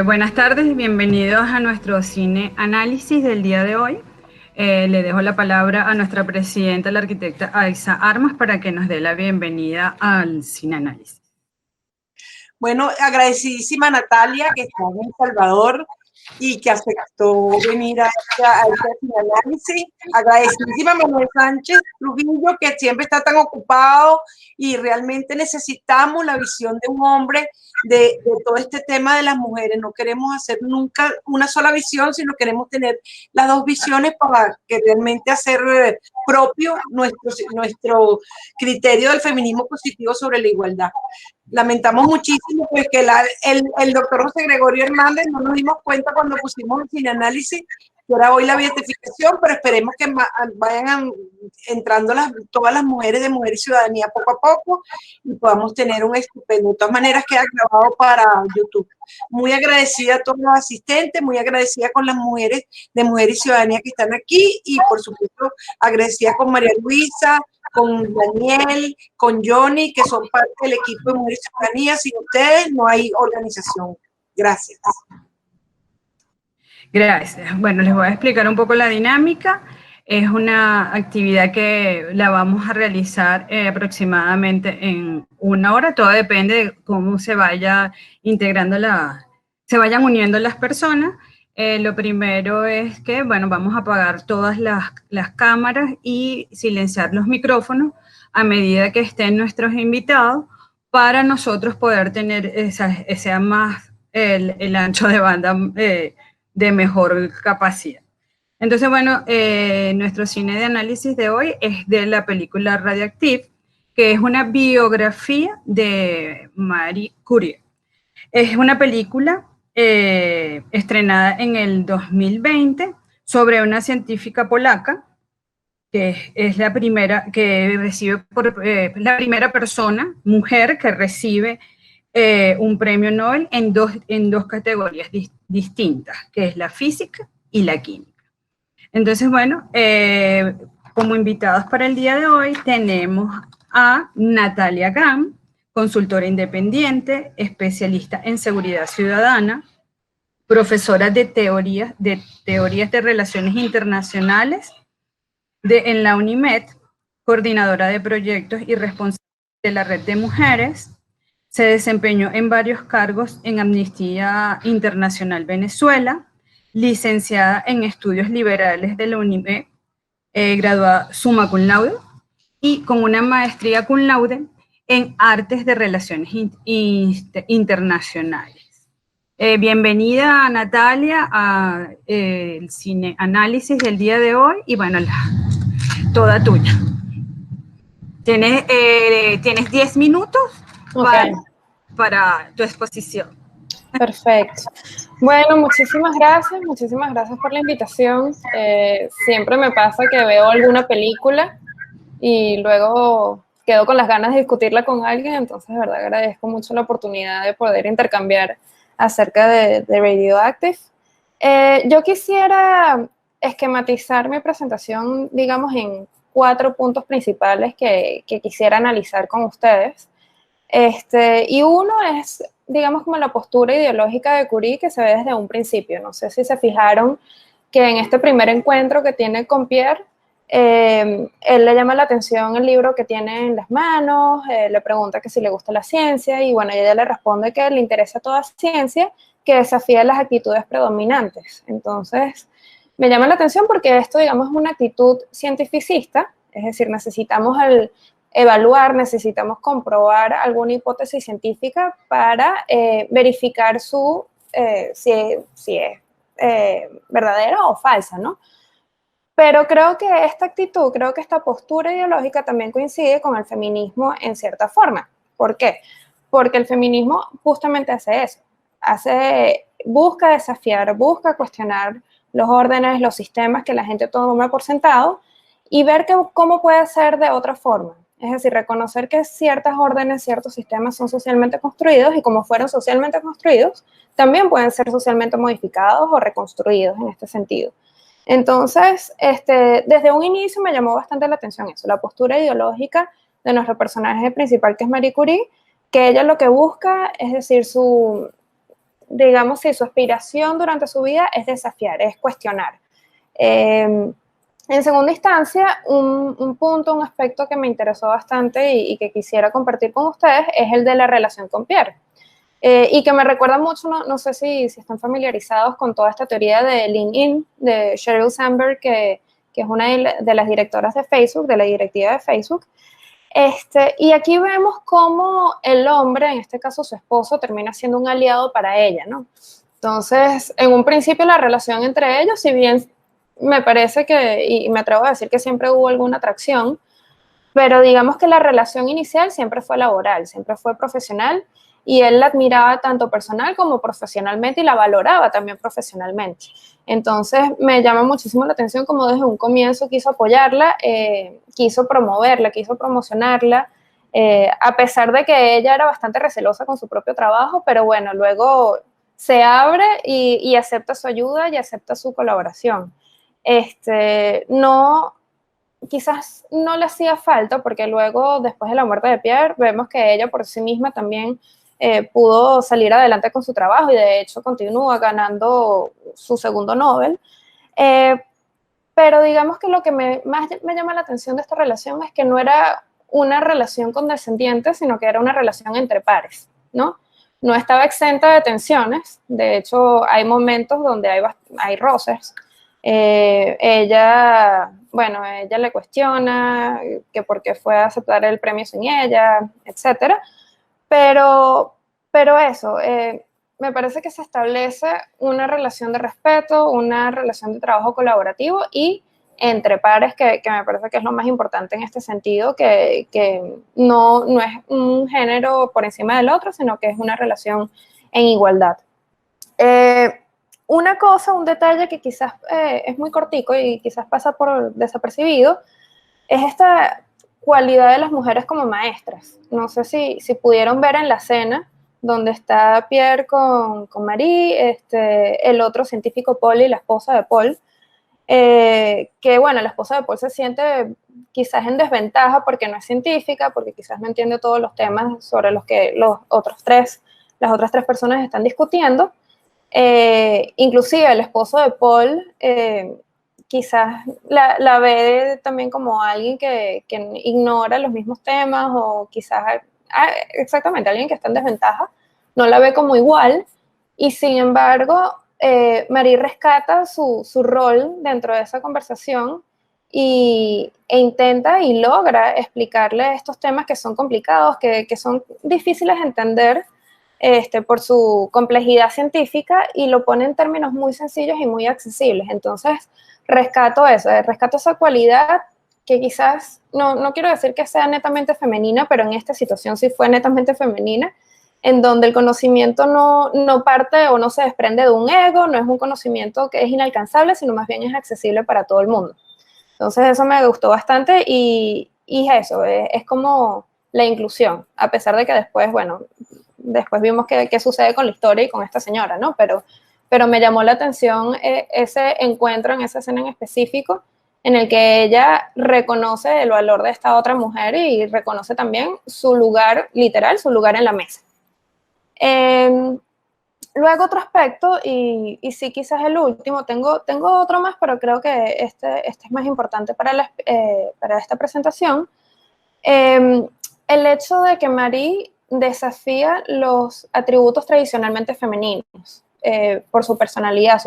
Buenas tardes y bienvenidos a nuestro cine análisis del día de hoy. Le dejo la palabra a nuestra presidenta, la arquitecta Aixa Armas, para que nos dé la bienvenida al cine análisis. Bueno, agradecidísima Natalia, que está en El Salvador y que aceptó venir a este análisis. Agradecidísima a Manuel Sánchez Trujillo, que siempre está tan ocupado y realmente necesitamos la visión de un hombre de todo este tema de las mujeres. No queremos hacer nunca una sola visión, sino queremos tener las dos visiones para que realmente hacer propio nuestro criterio del feminismo positivo sobre la igualdad. Lamentamos muchísimo pues, que el doctor José Gregorio Hernández no nos dimos cuenta cuando pusimos el cineanálisis que era hoy la beatificación, pero esperemos que vayan entrando todas las mujeres de Mujer y Ciudadanía poco a poco y podamos tener un estupendo. De todas maneras queda grabado para YouTube. Muy agradecida a todos los asistentes, muy agradecida con las mujeres de Mujer y Ciudadanía que están aquí y por supuesto agradecida con María Luisa, con Daniel, con Johnny, que son parte del equipo de Mujer y Ciudadanía. Sin ustedes no hay organización. Gracias. Gracias. Bueno, les voy a explicar un poco la dinámica. Es una actividad que la vamos a realizar aproximadamente en 1 hora. Todo depende de cómo se vaya integrando se vayan uniendo las personas. Lo primero es que, bueno, vamos a apagar todas las cámaras y silenciar los micrófonos a medida que estén nuestros invitados para nosotros poder tener ese más el ancho de banda de mejor capacidad. Entonces, bueno, nuestro cine de análisis de hoy es de la película Radioactive, que es una biografía de Marie Curie. Es una película estrenada en el 2020 sobre una científica polaca que es la primera que recibe la primera persona, mujer, que recibe un premio Nobel en dos categorías distintas, que es la física y la química. Entonces, bueno, como invitados para el día de hoy tenemos a Natalia Gam, consultora independiente, especialista en seguridad ciudadana, profesora de teorías de relaciones internacionales en la UNIMED, coordinadora de proyectos y responsable de la red de mujeres. Se desempeñó en varios cargos en Amnistía Internacional Venezuela, licenciada en Estudios Liberales de la UNIMED, graduada summa cum laude y con una maestría cum laude en Artes de Relaciones Internacionales. Bienvenida, Natalia, al cine análisis del día de hoy y bueno, toda tuya. Tienes 10 minutos Okay. para tu exposición. Perfecto. Bueno, muchísimas gracias por la invitación. Siempre me pasa que veo alguna película y luego quedo con las ganas de discutirla con alguien, entonces de verdad agradezco mucho la oportunidad de poder intercambiar acerca de Radioactive. Yo quisiera esquematizar mi presentación, digamos, en 4 puntos principales que quisiera analizar con ustedes. Y uno es, digamos, como la postura ideológica de Curie que se ve desde un principio. No sé si se fijaron que en este primer encuentro que tiene con Pierre, él le llama la atención el libro que tiene en las manos, le pregunta que si le gusta la ciencia y bueno, ella le responde que le interesa toda ciencia que desafía las actitudes predominantes. Entonces, me llama la atención porque esto, digamos, es una actitud cientificista, es decir, necesitamos evaluar, necesitamos comprobar alguna hipótesis científica para verificar si es verdadera o falsa, ¿no? Pero creo que esta actitud, creo que esta postura ideológica también coincide con el feminismo en cierta forma. ¿Por qué? Porque el feminismo justamente hace eso, busca desafiar, busca cuestionar los órdenes, los sistemas que la gente toma por sentado y ver cómo puede ser de otra forma. Es decir, reconocer que ciertas órdenes, ciertos sistemas son socialmente construidos y como fueron socialmente construidos, también pueden ser socialmente modificados o reconstruidos en este sentido. Entonces, desde un inicio me llamó bastante la atención eso, la postura ideológica de nuestro personaje principal, que es Marie Curie, que ella lo que busca es decir, digamos, si su aspiración durante su vida es desafiar, es cuestionar. En segunda instancia, un punto, un aspecto que me interesó bastante y que quisiera compartir con ustedes es el de la relación con Pierre. Y que me recuerda mucho, no sé si están familiarizados con toda esta teoría de Lean-In, de Sheryl Sandberg, que es una de las directoras de Facebook, de la directiva de Facebook. Y aquí vemos cómo el hombre, en este caso su esposo, termina siendo un aliado para ella, ¿no? Entonces, en un principio la relación entre ellos, si bien me parece que, y me atrevo a decir que siempre hubo alguna atracción, pero digamos que la relación inicial siempre fue laboral, siempre fue profesional, y él la admiraba tanto personal como profesionalmente y la valoraba también profesionalmente. Entonces me llama muchísimo la atención como desde un comienzo quiso apoyarla, quiso promoverla, quiso promocionarla, a pesar de que ella era bastante recelosa con su propio trabajo, pero bueno, luego se abre y acepta su ayuda y acepta su colaboración. No, quizás no le hacía falta, porque luego, después de la muerte de Pierre, vemos que ella por sí misma también pudo salir adelante con su trabajo y de hecho continúa ganando su segundo Nobel. Pero digamos que lo que más me llama la atención de esta relación es que no era una relación condescendiente, sino que era una relación entre pares, ¿no? No estaba exenta de tensiones, de hecho hay momentos donde hay roces. Ella le cuestiona que por qué fue a aceptar el premio sin ella, etcétera. Pero eso, me parece que se establece una relación de respeto, una relación de trabajo colaborativo y entre pares, que me parece que es lo más importante en este sentido, que no es un género por encima del otro, sino que es una relación en igualdad. Una cosa, un detalle que quizás es muy cortico y quizás pasa por desapercibido, es esta cualidad de las mujeres como maestras. No sé si pudieron ver en la cena donde está Pierre con Marie, el otro científico Paul y la esposa de Paul, que bueno, la esposa de Paul se siente quizás en desventaja porque no es científica, porque quizás no entiende todos los temas sobre los que las otras tres personas están discutiendo. Inclusive el esposo de Paul quizás la ve también como alguien que ignora los mismos temas o quizás, exactamente, alguien que está en desventaja, no la ve como igual y sin embargo Marie rescata su rol dentro de esa conversación e intenta y logra explicarle estos temas que son complicados, que son difíciles de entender por su complejidad científica y lo pone en términos muy sencillos y muy accesibles. Entonces, rescato esa cualidad que quizás, no quiero decir que sea netamente femenina, pero en esta situación sí fue netamente femenina, en donde el conocimiento no parte o no se desprende de un ego, no es un conocimiento que es inalcanzable, sino más bien es accesible para todo el mundo. Entonces, eso me gustó bastante y eso, es como la inclusión, a pesar de que después vimos qué sucede con la historia y con esta señora, ¿no? Pero me llamó la atención ese encuentro en esa escena en específico en el que ella reconoce el valor de esta otra mujer y reconoce también su lugar, literal, su lugar en la mesa. Luego otro aspecto, y sí quizás el último, tengo otro más, pero creo que este es más importante para esta presentación. El hecho de que Marie desafía los atributos tradicionalmente femeninos por su personalidad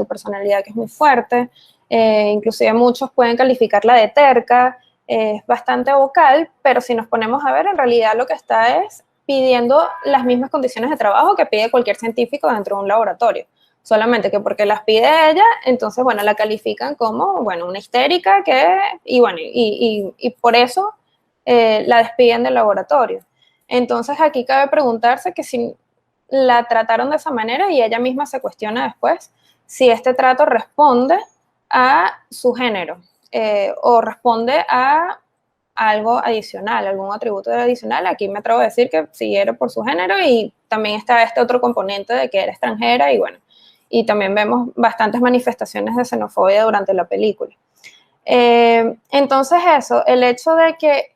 que es muy fuerte, inclusive muchos pueden calificarla de terca, es bastante vocal, pero si nos ponemos a ver, en realidad lo que está es pidiendo las mismas condiciones de trabajo que pide cualquier científico dentro de un laboratorio, solamente que porque las pide ella, entonces, la califican como, una histérica y por eso la despiden del laboratorio. Entonces aquí cabe preguntarse que si la trataron de esa manera y ella misma se cuestiona después si este trato responde a su género o responde a algo adicional, algún atributo adicional. Aquí me atrevo a decir que sí era por su género y también está este otro componente de que era extranjera y también vemos bastantes manifestaciones de xenofobia durante la película. Entonces eso, el hecho de que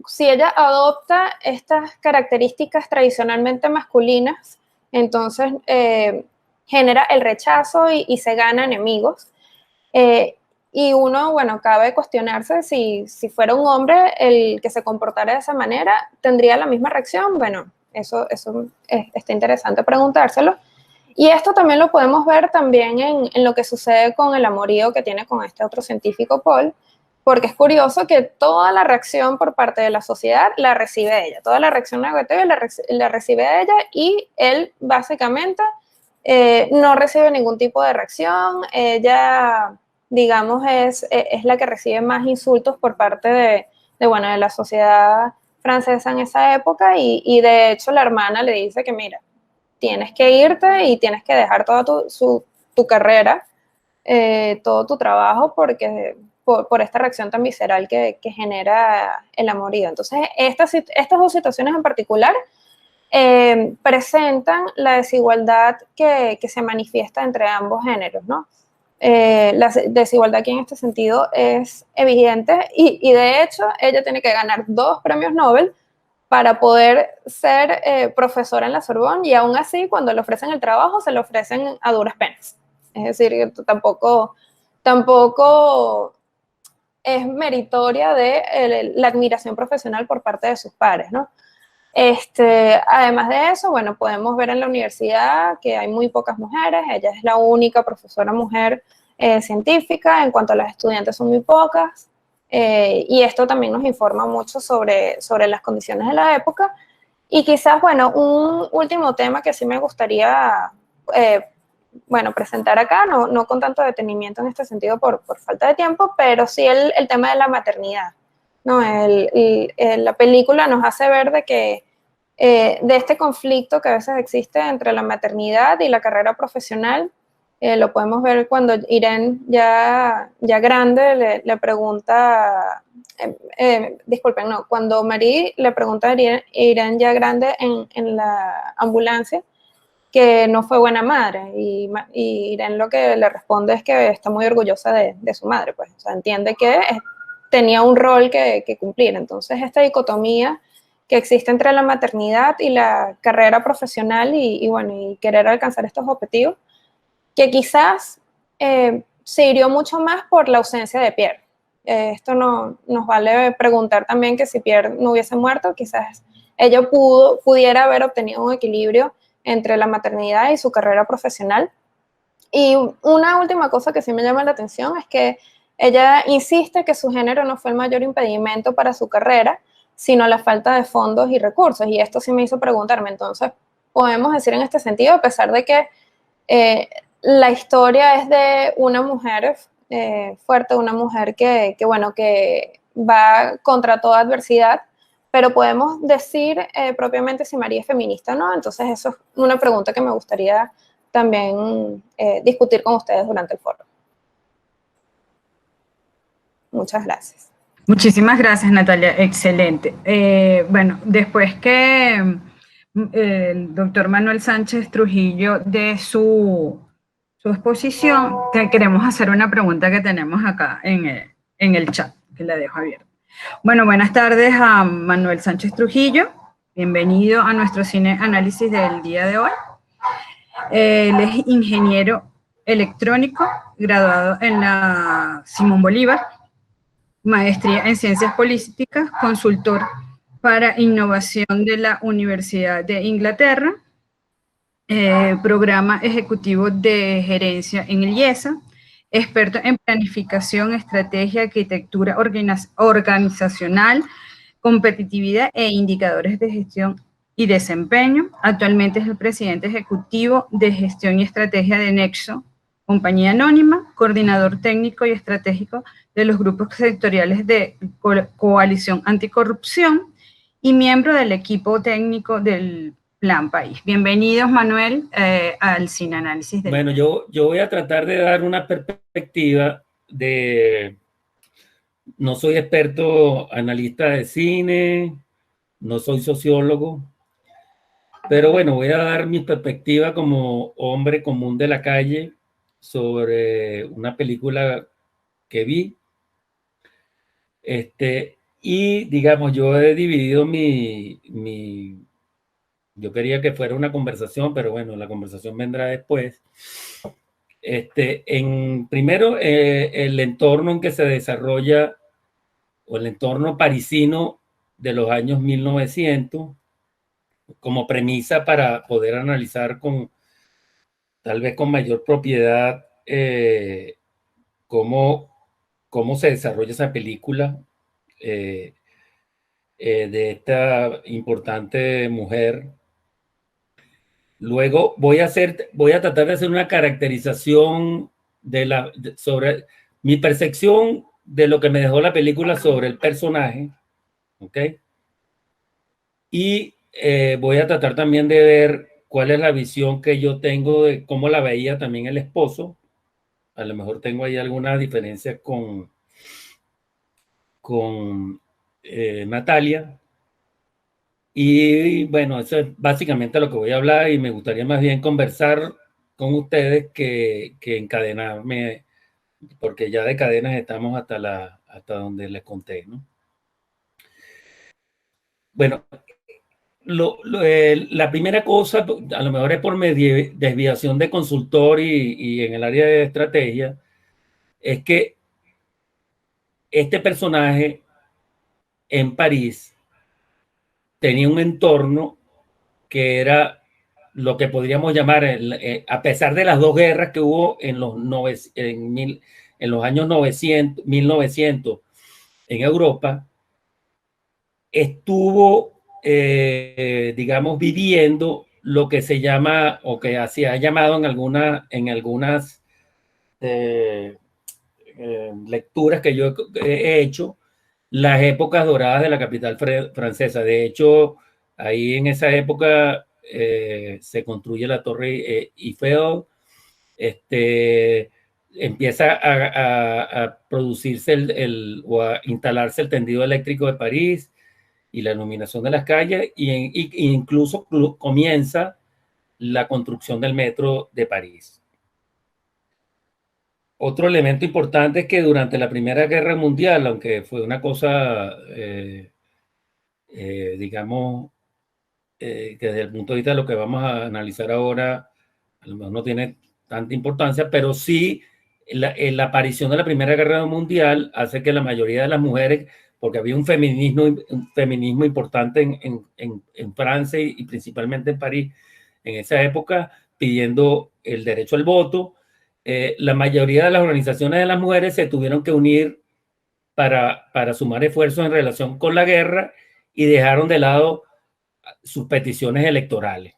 si ella adopta estas características tradicionalmente masculinas, entonces genera el rechazo y se gana enemigos. Y uno, bueno, cabe cuestionarse si fuera un hombre el que se comportara de esa manera, ¿tendría la misma reacción? Bueno, eso está interesante preguntárselo. Y esto también lo podemos ver también en lo que sucede con el amorío que tiene con este otro científico, Paul, porque es curioso que toda la reacción por parte de la sociedad la recibe ella, toda la reacción negativa la recibe ella, y él básicamente no recibe ningún tipo de reacción. Ella, digamos, es la que recibe más insultos por parte de la sociedad francesa en esa época, y de hecho la hermana le dice que mira, tienes que irte y tienes que dejar toda tu carrera, todo tu trabajo, porque por esta reacción tan visceral que genera el amorío. Entonces, estas dos situaciones en particular presentan la desigualdad que se manifiesta entre ambos géneros, ¿no? La desigualdad aquí en este sentido es evidente, y de hecho ella tiene que ganar 2 premios Nobel para poder ser profesora en la Sorbonne, y aún así cuando le ofrecen el trabajo se lo ofrecen a duras penas. Es decir, que tampoco es meritoria de la admiración profesional por parte de sus pares, ¿no? Además de eso, bueno, podemos ver en la universidad que hay muy pocas mujeres. Ella es la única profesora mujer científica, en cuanto a las estudiantes son muy pocas, y esto también nos informa mucho sobre las condiciones de la época. Y quizás, bueno, un último tema que sí me gustaría presentar acá, no con tanto detenimiento en este sentido por falta de tiempo, pero sí el tema de la maternidad, ¿no? La película nos hace ver de que de este conflicto que a veces existe entre la maternidad y la carrera profesional. Lo podemos ver cuando Irene, ya grande, le pregunta, disculpen, no, cuando Marie le pregunta a Irene ya grande en la ambulancia que no fue buena madre, y Irene lo que le responde es que está muy orgullosa de su madre, pues, o sea, entiende que tenía un rol que cumplir. Entonces, esta dicotomía que existe entre la maternidad y la carrera profesional, y querer alcanzar estos objetivos, que quizás se hirió mucho más por la ausencia de Pierre. Esto nos vale preguntar también que si Pierre no hubiese muerto, quizás ella pudiera haber obtenido un equilibrio entre la maternidad y su carrera profesional. Y una última cosa que sí me llama la atención es que ella insiste que su género no fue el mayor impedimento para su carrera, sino la falta de fondos y recursos. Y esto sí me hizo preguntarme, entonces, podemos decir en este sentido, a pesar de que la historia es de una mujer fuerte, una mujer que va contra toda adversidad, pero podemos decir propiamente si María es feminista o no. Entonces, eso es una pregunta que me gustaría también discutir con ustedes durante el foro. Muchas gracias. Muchísimas gracias, Natalia. Excelente. Bueno, después que el doctor Manuel Sánchez Trujillo de su exposición, te queremos hacer una pregunta que tenemos acá en el chat, que la dejo abierta. Bueno, buenas tardes a Manuel Sánchez Trujillo. Bienvenido a nuestro cine análisis del día de hoy. Él es ingeniero electrónico, graduado en la Simón Bolívar, maestría en ciencias políticas, consultor para innovación de la Universidad de Inglaterra, programa ejecutivo de gerencia en el IESA, experto en planificación, estrategia, arquitectura organizacional, competitividad e indicadores de gestión y desempeño. Actualmente es el presidente ejecutivo de gestión y estrategia de Nexo, compañía anónima, coordinador técnico y estratégico de los grupos sectoriales de Coalición Anticorrupción y miembro del equipo técnico del Plan País. Bienvenidos, Manuel, al Cine Análisis. Bueno, yo voy a tratar de dar una perspectiva de... No soy experto analista de cine, no soy sociólogo, pero bueno, voy a dar mi perspectiva como hombre común de la calle sobre una película que vi. Y digamos, yo he dividido mi Yo quería que fuera una conversación, pero bueno, la conversación vendrá después. Primero, el entorno en que se desarrolla, o el entorno parisino de los años 1900, como premisa para poder analizar tal vez con mayor propiedad cómo se desarrolla esa película de esta importante mujer. Luego voy a tratar de hacer una caracterización sobre mi percepción de lo que me dejó la película sobre el personaje, ¿ok? Y voy a tratar también de ver cuál es la visión que yo tengo de cómo la veía también el esposo. A lo mejor tengo ahí algunas diferencias con Natalia. Y bueno, eso es básicamente lo que voy a hablar, y me gustaría más bien conversar con ustedes que encadenarme, porque ya de cadenas estamos hasta donde les conté, ¿no? Bueno, la primera cosa, a lo mejor es por desviación de consultor y en el área de estrategia, es que este personaje en París tenía un entorno que era lo que podríamos llamar, a pesar de las dos guerras que hubo en los años 1900 en Europa, estuvo, digamos, viviendo lo que se llama, o que se ha llamado en algunas lecturas que yo he hecho, las épocas doradas de la capital francesa. De hecho, ahí en esa época se construye la Torre Eiffel, empieza a producirse o a instalarse el tendido eléctrico de París y la iluminación de las calles, y incluso comienza la construcción del metro de París. Otro elemento importante es que durante la Primera Guerra Mundial, aunque fue una cosa, digamos, que desde el punto de vista de lo que vamos a analizar ahora, a lo mejor no tiene tanta importancia, pero sí la aparición de la Primera Guerra Mundial hace que la mayoría de las mujeres, porque había un feminismo importante en Francia y principalmente en París en esa época, pidiendo el derecho al voto. La mayoría de las organizaciones de las mujeres se tuvieron que unir para sumar esfuerzos en relación con la guerra, y dejaron de lado sus peticiones electorales.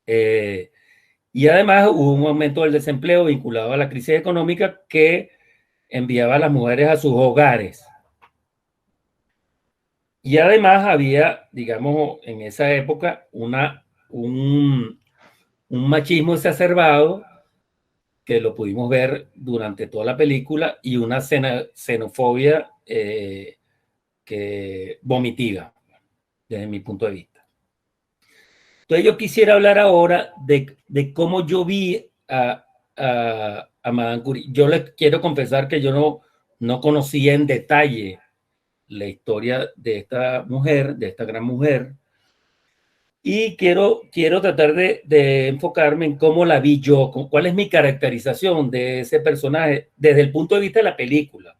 Y además hubo un aumento del desempleo vinculado a la crisis económica que enviaba a las mujeres a sus hogares. Y además había, digamos, en esa época un machismo exacerbado, que lo pudimos ver durante toda la película, y una xenofobia vomitiva, desde mi punto de vista. Entonces yo quisiera hablar ahora de cómo yo vi a Madame Curie. Yo les quiero confesar que yo no conocía en detalle la historia de esta mujer, de esta gran mujer, y quiero tratar de enfocarme en cómo la vi yo, cuál es mi caracterización de ese personaje desde el punto de vista de la película.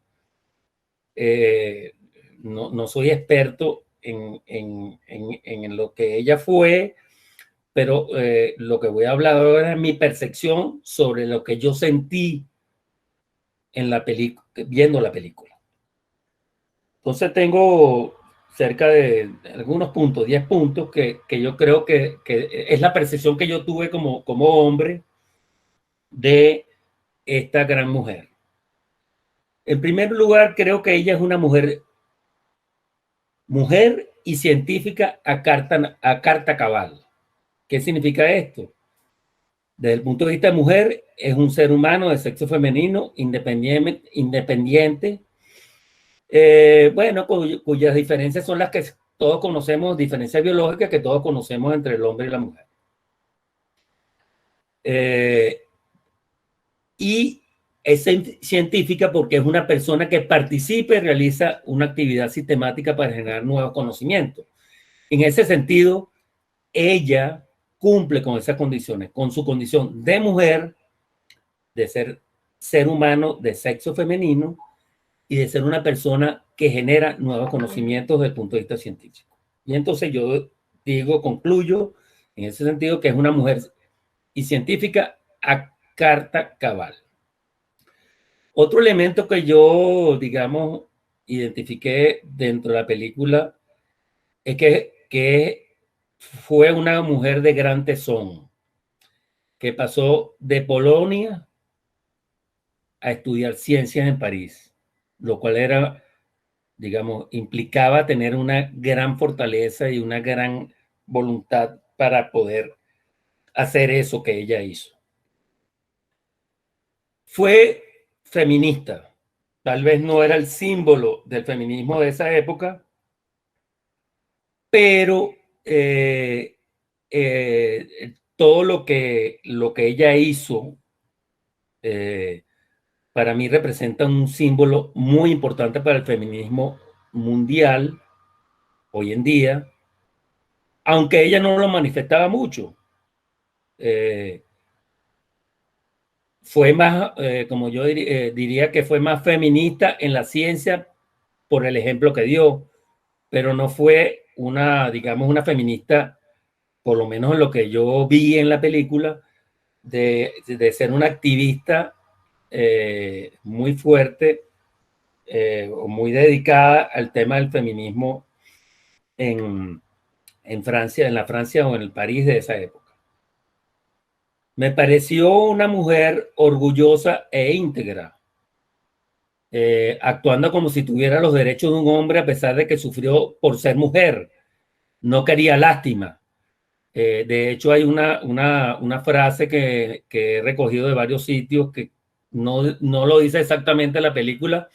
No soy experto en lo que ella fue, pero lo que voy a hablar ahora es mi percepción sobre lo que yo sentí en la película, viendo la película. Entonces tengo cerca de algunos puntos, 10 puntos, que yo creo que es la percepción que yo tuve como hombre de esta gran mujer. En primer lugar, creo que ella es una mujer y científica a carta cabal. ¿Qué significa esto? Desde el punto de vista de mujer, es un ser humano de sexo femenino, independiente, bueno, cuyas diferencias son las que todos conocemos, diferencias biológicas que todos conocemos entre el hombre y la mujer. Y es científica porque es una persona que participa y realiza una actividad sistemática para generar nuevos conocimientos. En ese sentido, ella cumple con esas condiciones, con su condición de mujer, de ser humano de sexo femenino y de ser una persona que genera nuevos conocimientos desde el punto de vista científico. Y entonces yo digo, concluyo en ese sentido que es una mujer y científica a carta cabal. Otro elemento que yo, digamos, identifiqué dentro de la película es que fue una mujer de gran tesón, que pasó de Polonia a estudiar ciencias en París, lo cual era, digamos, implicaba tener una gran fortaleza y una gran voluntad para poder hacer eso que ella hizo. Fue feminista, tal vez no era el símbolo del feminismo de esa época, pero todo lo que ella hizo para mí representa un símbolo muy importante para el feminismo mundial hoy en día, aunque ella no lo manifestaba mucho. Fue más, como yo diría que fue más feminista en la ciencia por el ejemplo que dio, pero no fue una, digamos, una feminista, por lo menos en lo que yo vi en la película, de ser una activista muy fuerte o muy dedicada al tema del feminismo en Francia, en la Francia o en el París de esa época. Me pareció una mujer orgullosa e íntegra, actuando como si tuviera los derechos de un hombre a pesar de que sufrió por ser mujer. No quería lástima. De hecho, hay una frase que he recogido de varios sitios que no lo dice exactamente la película,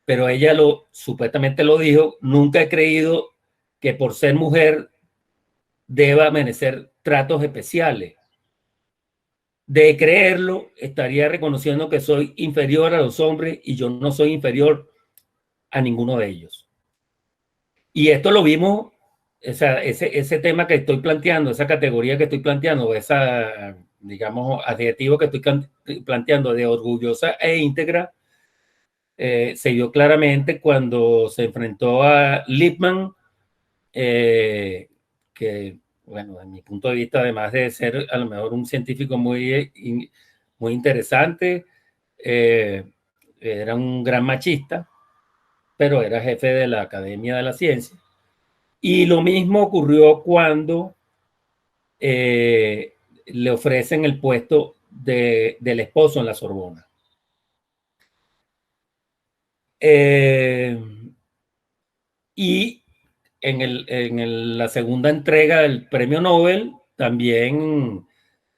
pero ella supuestamente lo dijo: nunca he creído que por ser mujer deba merecer tratos especiales. De creerlo, estaría reconociendo que soy inferior a los hombres y yo no soy inferior a ninguno de ellos. Y esto lo vimos, ese tema que estoy planteando, esa categoría que estoy planteando, esa, digamos, adjetivo que estoy planteando de orgullosa e íntegra, se dio claramente cuando se enfrentó a Lippmann, que, bueno, desde mi punto de vista, además de ser a lo mejor un científico muy interesante, era un gran machista, pero era jefe de la Academia de la Ciencia. Y lo mismo ocurrió cuando le ofrecen el puesto del esposo en la Sorbona. Y en la segunda entrega del premio Nobel también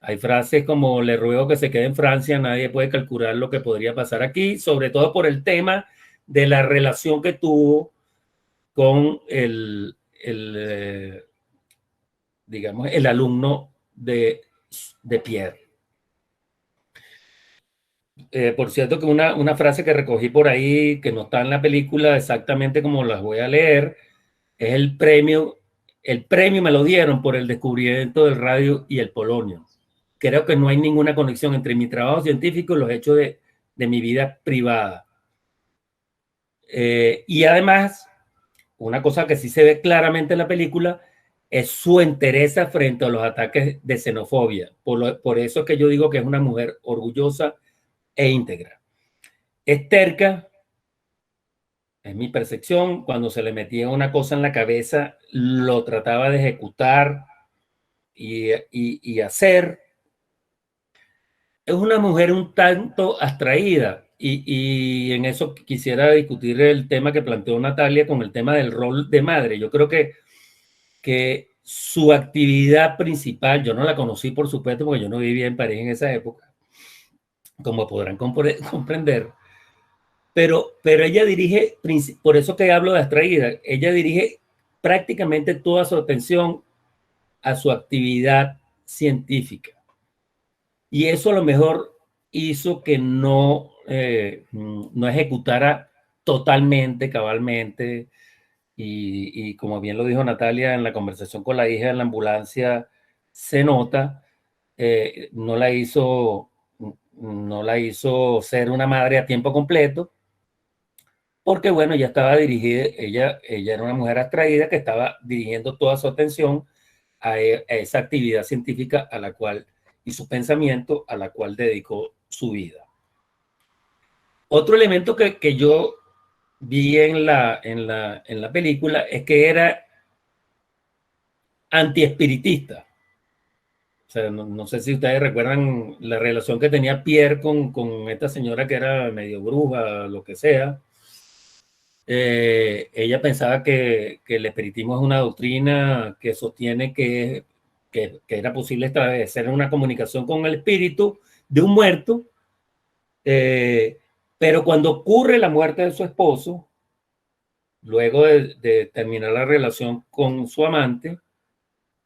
hay frases como: le ruego que se quede en Francia, nadie puede calcular lo que podría pasar aquí, sobre todo por el tema de la relación que tuvo con digamos, el alumno de Pierre. Por cierto, que una frase que recogí por ahí, que no está en la película exactamente como las voy a leer, es el premio me lo dieron por el descubrimiento del radio y el polonio. Creo que no hay ninguna conexión entre mi trabajo científico y los hechos de mi vida privada. Y además, una cosa que sí se ve claramente en la película es su entereza frente a los ataques de xenofobia. Por eso es que yo digo que es una mujer orgullosa e íntegra. Es terca, es mi percepción. Cuando se le metía una cosa en la cabeza, lo trataba de ejecutar y hacer. Es una mujer un tanto abstraída, y en eso quisiera discutir el tema que planteó Natalia con el tema del rol de madre. Yo creo que su actividad principal, yo no la conocí, por supuesto, porque yo no vivía en París en esa época, como podrán comprender, pero ella dirige, por eso que hablo de abstraída, ella dirige prácticamente toda su atención a su actividad científica. Y eso a lo mejor hizo que no ejecutara totalmente, cabalmente, y como bien lo dijo Natalia en la conversación con la hija en la ambulancia, se nota, no la hizo ser una madre a tiempo completo, porque bueno, ya estaba dirigida, ella era una mujer abstraída que estaba dirigiendo toda su atención a esa actividad científica a la cual, y su pensamiento a la cual dedicó su vida. Otro elemento que yo vi en la película es que era antiespiritista. O sea, no sé si ustedes recuerdan la relación que tenía Pierre con esta señora que era medio bruja, lo que sea. Ella pensaba que el espiritismo es una doctrina que sostiene que era posible establecer una comunicación con el espíritu de un muerto, pero cuando ocurre la muerte de su esposo, luego de terminar la relación con su amante,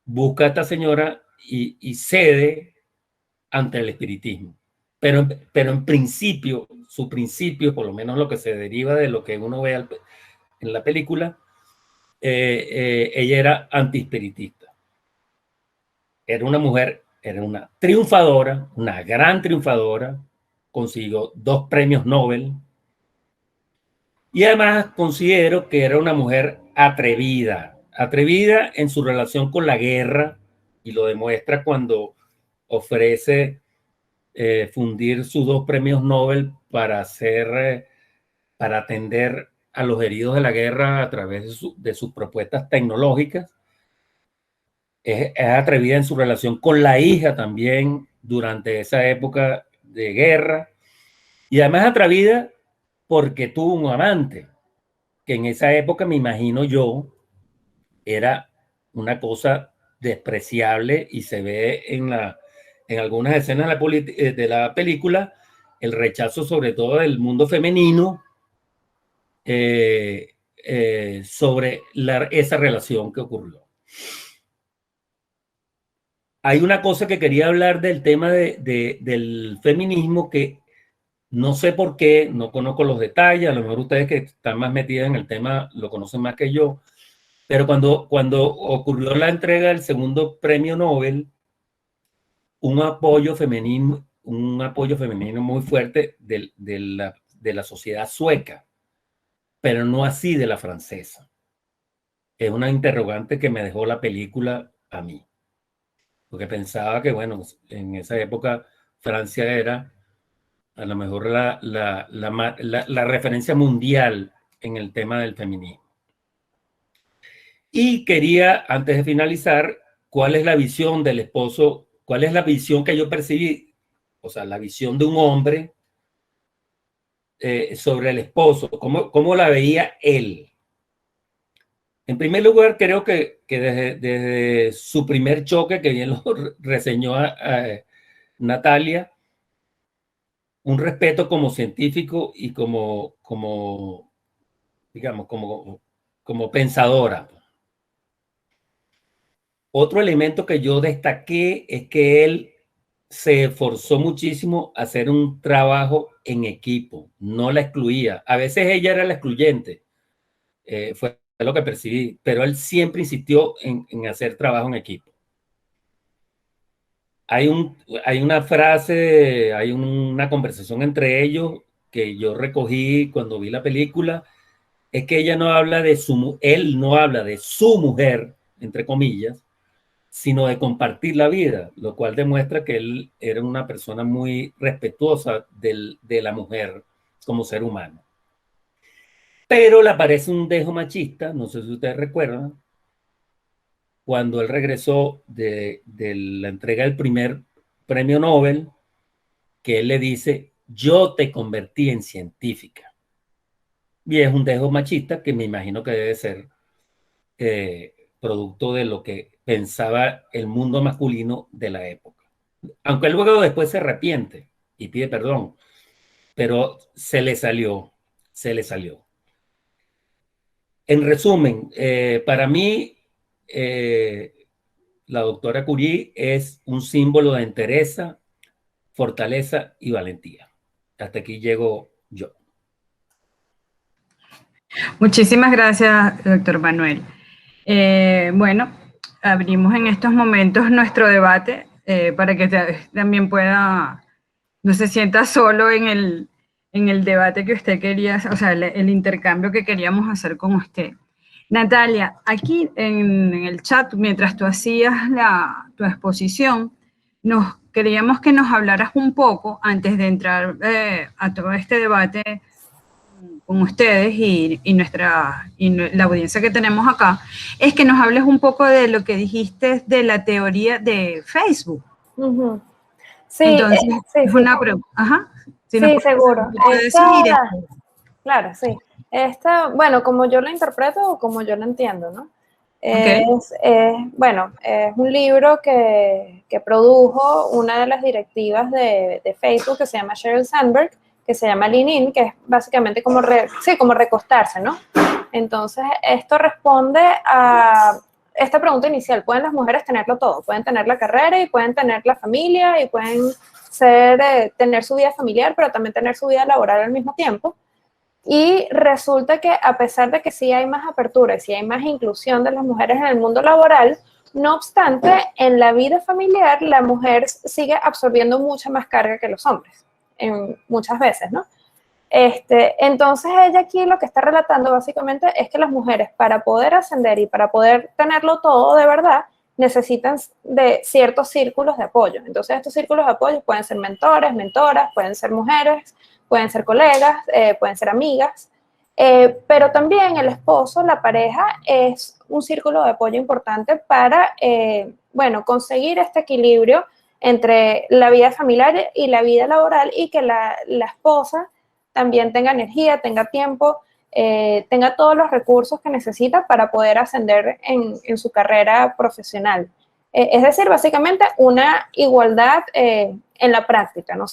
busca a esta señora y cede ante el espiritismo. Pero en principio, su principio, por lo menos lo que se deriva de lo que uno ve en la película, ella era antispiritista. Era una mujer, era una triunfadora, una gran triunfadora, consiguió 2 premios Nobel y además considero que era una mujer atrevida en su relación con la guerra, y lo demuestra cuando ofrece fundir sus 2 premios Nobel para atender a los heridos de la guerra a través de sus propuestas tecnológicas. Es atrevida en su relación con la hija también durante esa época de guerra, y además atrevida porque tuvo un amante, que en esa época, me imagino yo, era una cosa despreciable, y se ve en algunas escenas de la película el rechazo sobre todo del mundo femenino sobre esa relación que ocurrió. Hay una cosa que quería hablar del tema del feminismo que no sé por qué, no conozco los detalles, a lo mejor ustedes que están más metidas en el tema lo conocen más que yo, pero cuando ocurrió la entrega del segundo premio Nobel, un apoyo femenino muy fuerte de la sociedad sueca, pero no así de la francesa. Es una interrogante que me dejó la película a mí, porque pensaba que, bueno, en esa época Francia era a lo mejor la referencia mundial en el tema del feminismo. Y quería, antes de finalizar, ¿cuál es la visión del esposo? ¿Cuál es la visión que yo percibí? O sea, la visión de un hombre sobre el esposo. ¿Cómo la veía él? En primer lugar, creo que desde su primer choque, que bien lo reseñó a Natalia, un respeto como científico y digamos, como pensadora. Otro elemento que yo destaqué es que él se esforzó muchísimo a hacer un trabajo en equipo, no la excluía. A veces ella era la excluyente, fue lo que percibí, pero él siempre insistió en hacer trabajo en equipo. Hay una frase, hay una conversación entre ellos que yo recogí cuando vi la película, es que él no habla de su mujer, entre comillas, sino de compartir la vida, lo cual demuestra que él era una persona muy respetuosa de la mujer como ser humano. Pero le aparece un dejo machista, no sé si ustedes recuerdan, cuando él regresó de la entrega del primer premio Nobel, que él le dice: yo te convertí en científica. Y es un dejo machista que me imagino que debe ser producto de lo que pensaba el mundo masculino de la época. Aunque él luego después se arrepiente y pide perdón, pero se le salió. En resumen, para mí, la doctora Curie es un símbolo de entereza, fortaleza y valentía. Hasta aquí llego yo. Muchísimas gracias, doctor Manuel. Bueno, abrimos en estos momentos nuestro debate para que también pueda, no se sienta solo en el debate que usted quería, o sea, el intercambio que queríamos hacer con usted. Natalia, aquí en el chat, mientras tú hacías tu exposición, queríamos que nos hablaras un poco, antes de entrar a todo este debate con ustedes y la audiencia que tenemos acá, es que nos hables un poco de lo que dijiste de la teoría de Facebook. Uh-huh. Sí, entonces, sí, es una pregunta. Ajá. Si sí, seguro. Claro, sí. Bueno, como yo lo interpreto o como yo lo entiendo, ¿no? Okay. Bueno, es un libro que produjo una de las directivas de Facebook, que se llama Sheryl Sandberg, que se llama Lean In, que es básicamente como recostarse, ¿no? Entonces, esto responde a esta pregunta inicial: ¿pueden las mujeres tenerlo todo? Pueden tener la carrera y pueden tener la familia y pueden tener su vida familiar, pero también tener su vida laboral al mismo tiempo. Y resulta que a pesar de que sí hay más apertura y sí hay más inclusión de las mujeres en el mundo laboral, no obstante, en la vida familiar la mujer sigue absorbiendo mucha más carga que los hombres, muchas veces, ¿no? Entonces ella aquí lo que está relatando básicamente es que las mujeres, para poder ascender y para poder tenerlo todo de verdad, necesitan de ciertos círculos de apoyo. Entonces estos círculos de apoyo pueden ser mentores, mentoras, pueden ser mujeres, pueden ser colegas, pueden ser amigas, pero también el esposo, la pareja, es un círculo de apoyo importante para, bueno, conseguir este equilibrio entre la vida familiar y la vida laboral, y que la esposa también tenga energía, tenga tiempo, tenga todos los recursos que necesita para poder ascender en su carrera profesional. Es decir, básicamente una igualdad en la práctica, no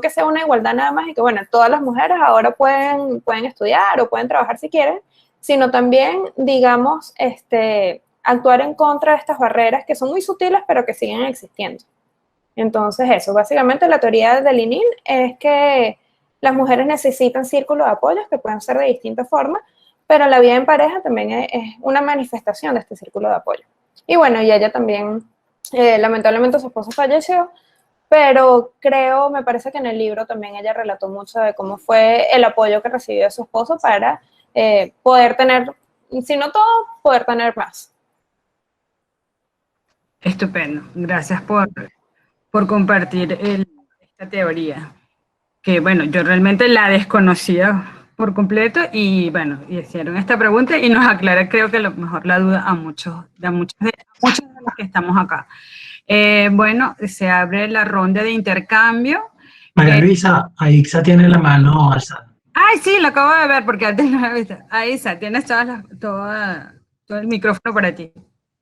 que sea una igualdad nada más y que, bueno, todas las mujeres ahora pueden estudiar o pueden trabajar si quieren, sino también, digamos, actuar en contra de estas barreras que son muy sutiles pero que siguen existiendo. Entonces eso, básicamente la teoría de Lean In es que las mujeres necesitan círculos de apoyo que pueden ser de distintas formas, pero la vida en pareja también es una manifestación de este círculo de apoyo. Y bueno, y ella también, lamentablemente su esposo falleció, pero me parece que en el libro también ella relató mucho de cómo fue el apoyo que recibió de su esposo para poder tener, si no todo, poder tener más. Estupendo, gracias por compartir esta teoría, que bueno, yo realmente la desconocía por completo, y bueno, hicieron esta pregunta y nos aclara, creo que a lo mejor la duda a muchos de los que estamos acá. Bueno, se abre la ronda de intercambio. María Luisa, Aixa tiene la mano alzada. Ay, sí, lo acabo de ver porque antes no la he visto. Aixa, tienes todo el micrófono para ti.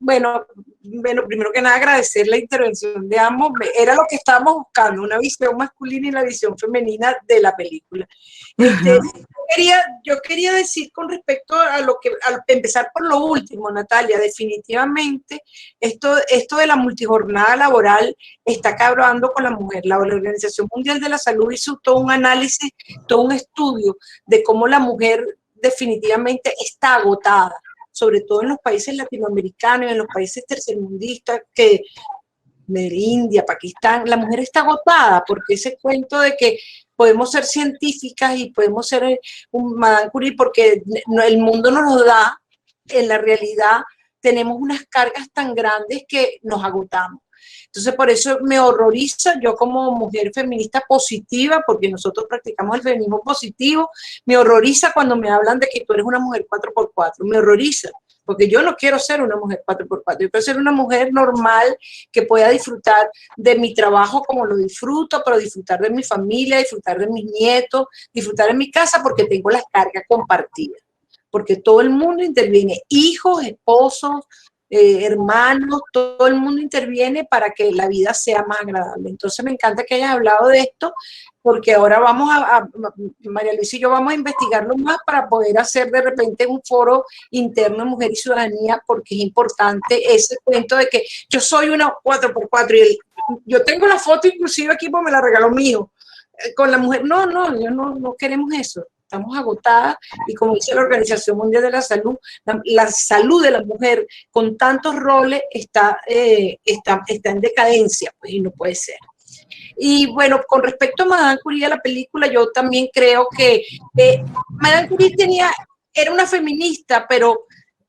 Bueno, primero que nada agradecer la intervención de ambos. Era lo que estábamos buscando, una visión masculina y la visión femenina de la película. Yo quería decir con respecto a empezar por lo último, Natalia, definitivamente esto de la multijornada laboral está acabando con la mujer. La Organización Mundial de la Salud hizo todo un análisis, todo un estudio de cómo la mujer definitivamente está agotada, sobre todo en los países latinoamericanos, en los países tercermundistas, que de India, Pakistán, la mujer está agotada, porque ese cuento de que podemos ser científicas y podemos ser un Madame Curie porque el mundo nos lo da, en la realidad tenemos unas cargas tan grandes que nos agotamos. Entonces, por eso me horroriza, yo como mujer feminista positiva, porque nosotros practicamos el feminismo positivo, me horroriza cuando me hablan de que tú eres una mujer 4x4, me horroriza, porque yo no quiero ser una mujer 4x4, yo quiero ser una mujer normal que pueda disfrutar de mi trabajo como lo disfruto, pero disfrutar de mi familia, disfrutar de mis nietos, disfrutar de mi casa, porque tengo las cargas compartidas, porque todo el mundo interviene, hijos, esposos, hermanos, todo el mundo interviene para que la vida sea más agradable. Entonces me encanta que hayas hablado de esto, porque ahora María Luisa y yo vamos a investigarlo más para poder hacer de repente un foro interno de mujer y ciudadanía, porque es importante ese cuento de que yo soy una 4x4 y yo tengo la foto inclusive aquí porque me la regaló mío, con la mujer. No queremos eso. estamos agotadas y como dice la Organización Mundial de la Salud, la salud de la mujer con tantos roles está en decadencia, pues, y no puede ser. Y bueno, con respecto a Madame Curie, la película, yo también creo que Madame Curie era una feminista, pero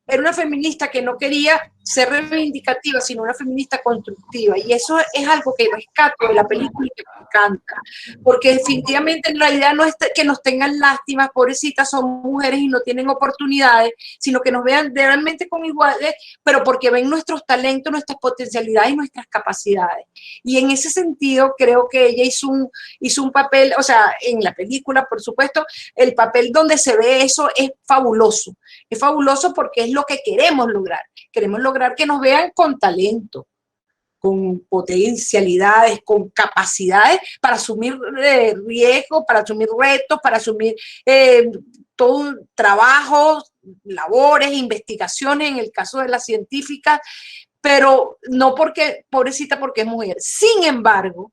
era una feminista que no quería ser reivindicativa, sino una feminista constructiva. Y eso es algo que rescato de la película y que me encanta. Porque definitivamente la idea no es que nos tengan lástimas, pobrecitas, son mujeres y no tienen oportunidades, sino que nos vean realmente como iguales, pero porque ven nuestros talentos, nuestras potencialidades y nuestras capacidades. Y en ese sentido creo que ella hizo un papel, o sea, en la película, por supuesto, el papel donde se ve eso es fabuloso. Es fabuloso porque es lo que queremos lograr. Queremos lograr que nos vean con talento, con potencialidades, con capacidades para asumir riesgos, para asumir retos, para asumir todo trabajo, labores, investigaciones, en el caso de las científicas, pero no porque, pobrecita, porque es mujer. Sin embargo,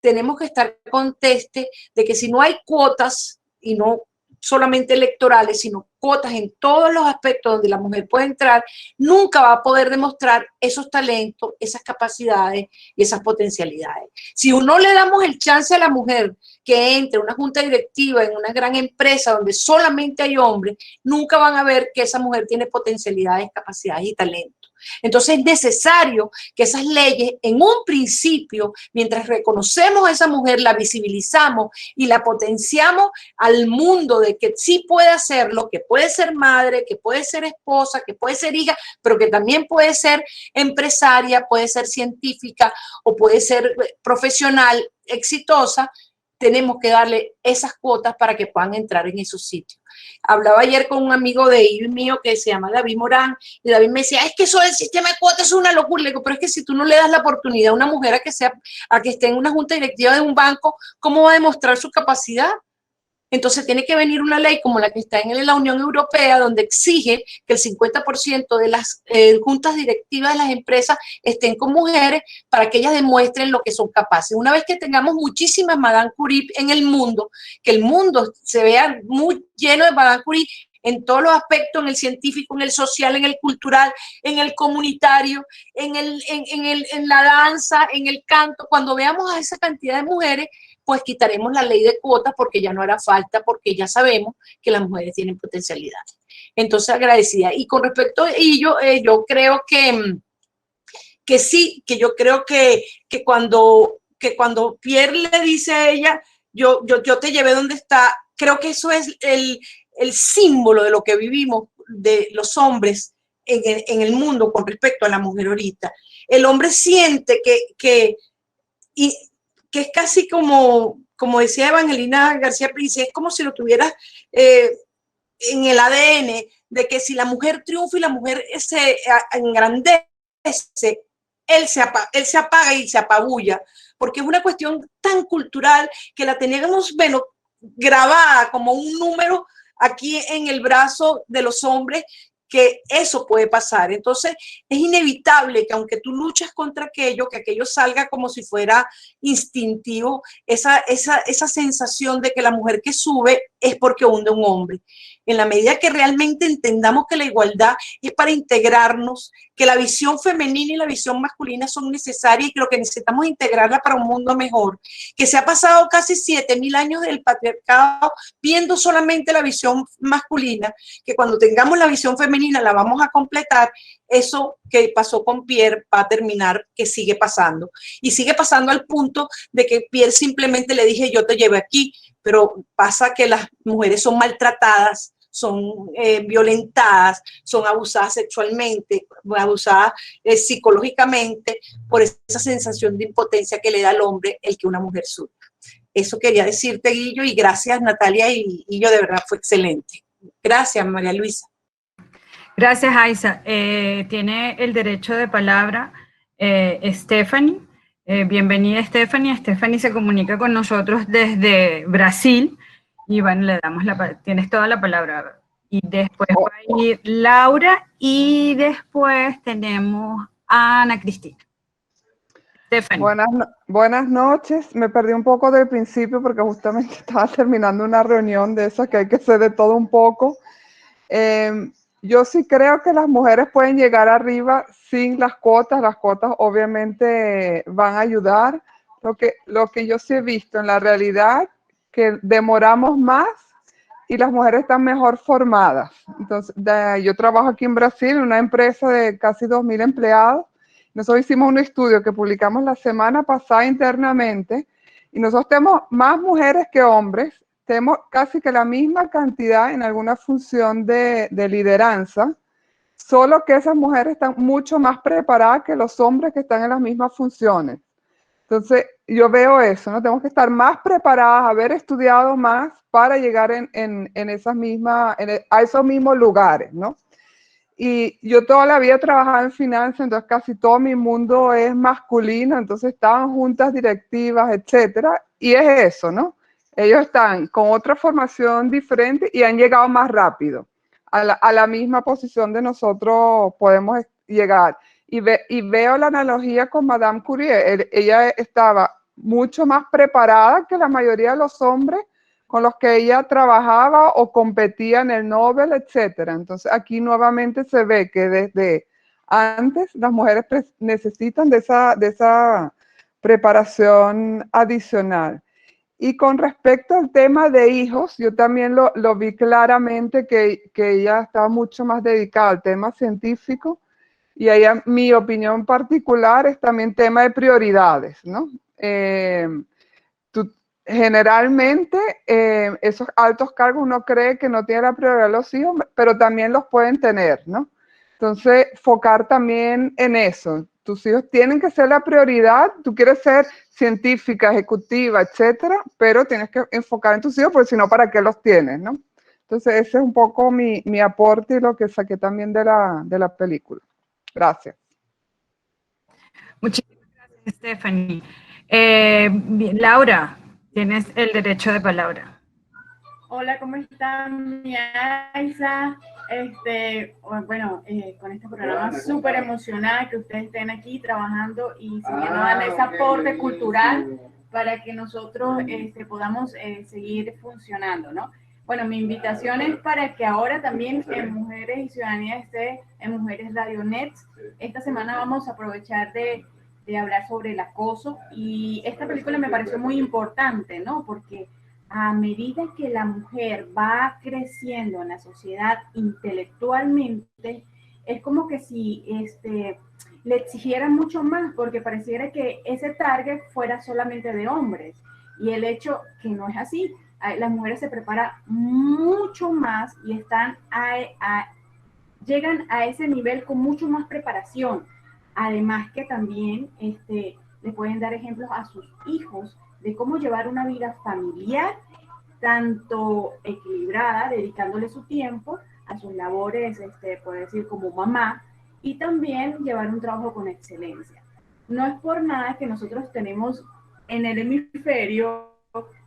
tenemos que estar conscientes de que si no hay cuotas, y no solamente electorales, sino cuotas en todos los aspectos donde la mujer puede entrar, nunca va a poder demostrar esos talentos, esas capacidades y esas potencialidades. Si no le damos el chance a la mujer que entre una junta directiva en una gran empresa donde solamente hay hombres, nunca van a ver que esa mujer tiene potencialidades, capacidades y talentos. Entonces es necesario que esas leyes en un principio, mientras reconocemos a esa mujer, la visibilizamos y la potenciamos al mundo de que sí puede hacerlo, que puede ser madre, que puede ser esposa, que puede ser hija, pero que también puede ser empresaria, puede ser científica o puede ser profesional exitosa, tenemos que darle esas cuotas para que puedan entrar en esos sitios. Hablaba ayer con un amigo de ellos mío que se llama David Morán, y David me decía, es que eso del sistema de cuotas es una locura. Le digo, pero es que si tú no le das la oportunidad a una mujer a que esté en una junta directiva de un banco, ¿cómo va a demostrar su capacidad? Entonces tiene que venir una ley como la que está en la Unión Europea, donde exige que el 50% de las juntas directivas de las empresas estén con mujeres para que ellas demuestren lo que son capaces. Una vez que tengamos muchísimas Madame Curie en el mundo, que el mundo se vea muy lleno de Madame Curie en todos los aspectos, en el científico, en el social, en el cultural, en el comunitario, en la danza, en el canto, cuando veamos a esa cantidad de mujeres, pues quitaremos la ley de cuotas porque ya no hará falta, porque ya sabemos que las mujeres tienen potencialidad. Entonces, agradecida. Y con respecto a ello, yo creo que sí, que yo creo que cuando Pierre le dice a ella, yo te llevé donde está, creo que eso es el símbolo de lo que vivimos de los hombres en el mundo con respecto a la mujer ahorita. El hombre siente que es casi como decía Evangelina García Prince, es como si lo tuvieras en el ADN, de que si la mujer triunfa y la mujer se engrandece, él se apaga y se apabulla, porque es una cuestión tan cultural que la tenemos, bueno, grabada como un número aquí en el brazo de los hombres, que eso puede pasar. Entonces es inevitable que aunque tú luchas contra aquello, que aquello salga como si fuera instintivo, esa sensación de que la mujer que sube es porque hunde a un hombre. En la medida que realmente entendamos que la igualdad es para integrarnos, que la visión femenina y la visión masculina son necesarias y que lo que necesitamos es integrarla para un mundo mejor, que se ha pasado casi 7.000 años del patriarcado viendo solamente la visión masculina, que cuando tengamos la visión femenina la vamos a completar. Eso que pasó con Pierre va a terminar, que sigue pasando. Y sigue pasando al punto de que Pierre simplemente le dije, yo te llevé aquí, pero pasa que las mujeres son maltratadas, son violentadas, son abusadas sexualmente, abusadas psicológicamente por esa sensación de impotencia que le da al hombre el que una mujer sube. Eso quería decirte, Guillo, y gracias, Natalia, y Guillo, de verdad fue excelente. Gracias, María Luisa. Gracias, Aiza. Tiene el derecho de palabra Stephanie. Bienvenida, Stephanie. Stephanie se comunica con nosotros desde Brasil. Y bueno, le damos tienes toda la palabra. Y después va a ir Laura y después tenemos a Ana Cristina. Stephanie. Buenas noches. Me perdí un poco del principio porque justamente estaba terminando una reunión de esas que hay que hacer de todo un poco. Yo sí creo que las mujeres pueden llegar arriba sin las cuotas. Las cuotas obviamente van a ayudar. Lo que yo sí he visto en la realidad, que demoramos más y las mujeres están mejor formadas. Entonces, yo trabajo aquí en Brasil en una empresa de casi 2.000 empleados. Nosotros hicimos un estudio que publicamos la semana pasada internamente y nosotros tenemos más mujeres que hombres. Tenemos casi que la misma cantidad en alguna función de lideranza, solo que esas mujeres están mucho más preparadas que los hombres que están en las mismas funciones. Entonces, yo veo eso, ¿no? Tenemos que estar más preparadas, haber estudiado más para llegar a esos mismos lugares, ¿no? Y yo toda la vida he trabajado en finanzas, entonces casi todo mi mundo es masculino, entonces estaban juntas directivas, etcétera, y es eso, ¿no? Ellos están con otra formación diferente y han llegado más rápido a la misma posición de nosotros podemos llegar. Y veo la analogía con Madame Curie. Ella estaba mucho más preparada que la mayoría de los hombres con los que ella trabajaba o competía en el Nobel, etcétera. Entonces aquí nuevamente se ve que desde antes las mujeres necesitan de esa preparación adicional. Y con respecto al tema de hijos, yo también lo vi claramente que ella estaba mucho más dedicada al tema científico y ella, mi opinión particular es también tema de prioridades, ¿no? Generalmente esos altos cargos uno cree que no tiene la prioridad los hijos, pero también los pueden tener, ¿no? Entonces, focar también en eso. Tus hijos tienen que ser la prioridad. Tú quieres ser científica, ejecutiva, etcétera, pero tienes que enfocar en tus hijos porque si no, ¿para qué los tienes, no? Entonces, ese es un poco mi aporte y lo que saqué también de la película. Gracias. Muchísimas gracias, Stephanie. Laura, tienes el derecho de palabra. Hola, ¿cómo están? Mi Aiza. Bueno, con este programa súper emocionada que ustedes estén aquí trabajando y siguiendo dando ese aporte cultural para que nosotros podamos seguir funcionando, ¿no? Bueno, mi invitación es para que ahora también en Mujeres y Ciudadanía esté en Mujeres Radio Net. Esta semana vamos a aprovechar de hablar sobre el acoso y esta película me pareció muy importante, ¿no? Porque a medida que la mujer va creciendo en la sociedad intelectualmente, es como que si le exigieran mucho más, porque pareciera que ese target fuera solamente de hombres. Y el hecho que no es así, las mujeres se preparan mucho más y llegan a ese nivel con mucho más preparación. Además que también le pueden dar ejemplos a sus hijos de cómo llevar una vida familiar tanto equilibrada, dedicándole su tiempo a sus labores, puede decir como mamá, y también llevar un trabajo con excelencia. No es por nada que nosotros tenemos en el hemisferio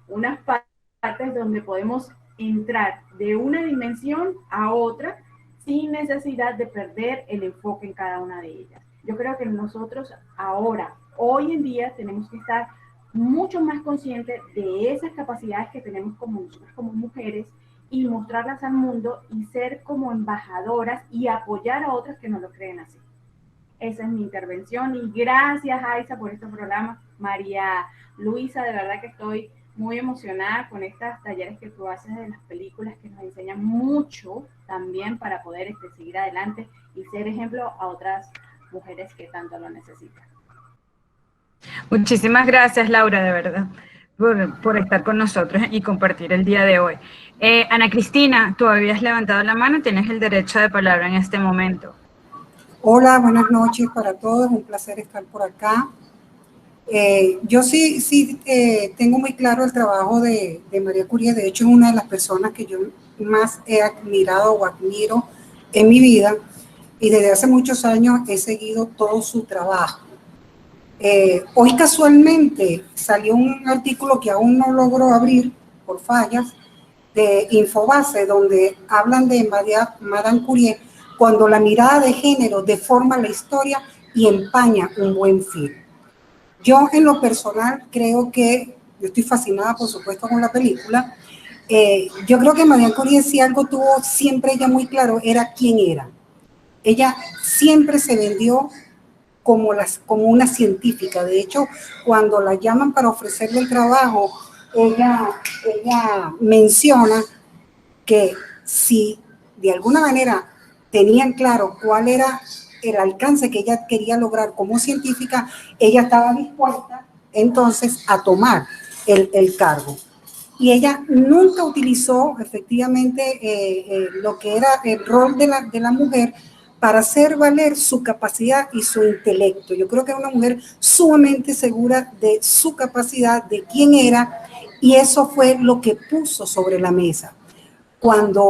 unas partes donde podemos entrar de una dimensión a otra sin necesidad de perder el enfoque en cada una de ellas. Yo creo que nosotros ahora, hoy en día, tenemos que estar mucho más conscientes de esas capacidades que tenemos como nosotros como mujeres y mostrarlas al mundo y ser como embajadoras y apoyar a otras que no lo creen así. Esa es mi intervención y gracias, Aiza, por este programa. María Luisa, de verdad que estoy muy emocionada con estas talleres que tú haces de las películas que nos enseñan mucho también para poder seguir adelante y ser ejemplo a otras mujeres que tanto lo necesitan. Muchísimas gracias, Laura, de verdad, por estar con nosotros y compartir el día de hoy. Ana Cristina, tú habías levantado la mano, tienes el derecho de palabra en este momento. Hola, buenas noches para todos, un placer estar por acá. Yo sí tengo muy claro el trabajo de María Curie. De hecho es una de las personas que yo más he admirado o admiro en mi vida y desde hace muchos años he seguido todo su trabajo. Hoy casualmente salió un artículo que aún no logro abrir por fallas de Infobase donde hablan de Madame Curie cuando la mirada de género deforma la historia y empaña un buen film. Yo en lo personal creo que, yo estoy fascinada por supuesto con la película, yo creo que María Curie si algo tuvo siempre ella muy claro era quién era. Ella siempre se vendió como una científica. De hecho, cuando la llaman para ofrecerle el trabajo, ella menciona que si de alguna manera tenían claro cuál era el alcance que ella quería lograr como científica, ella estaba dispuesta entonces a tomar el cargo. Y ella nunca utilizó efectivamente lo que era el rol de la mujer para hacer valer su capacidad y su intelecto. Yo creo que era una mujer sumamente segura de su capacidad, de quién era, y eso fue lo que puso sobre la mesa. Cuando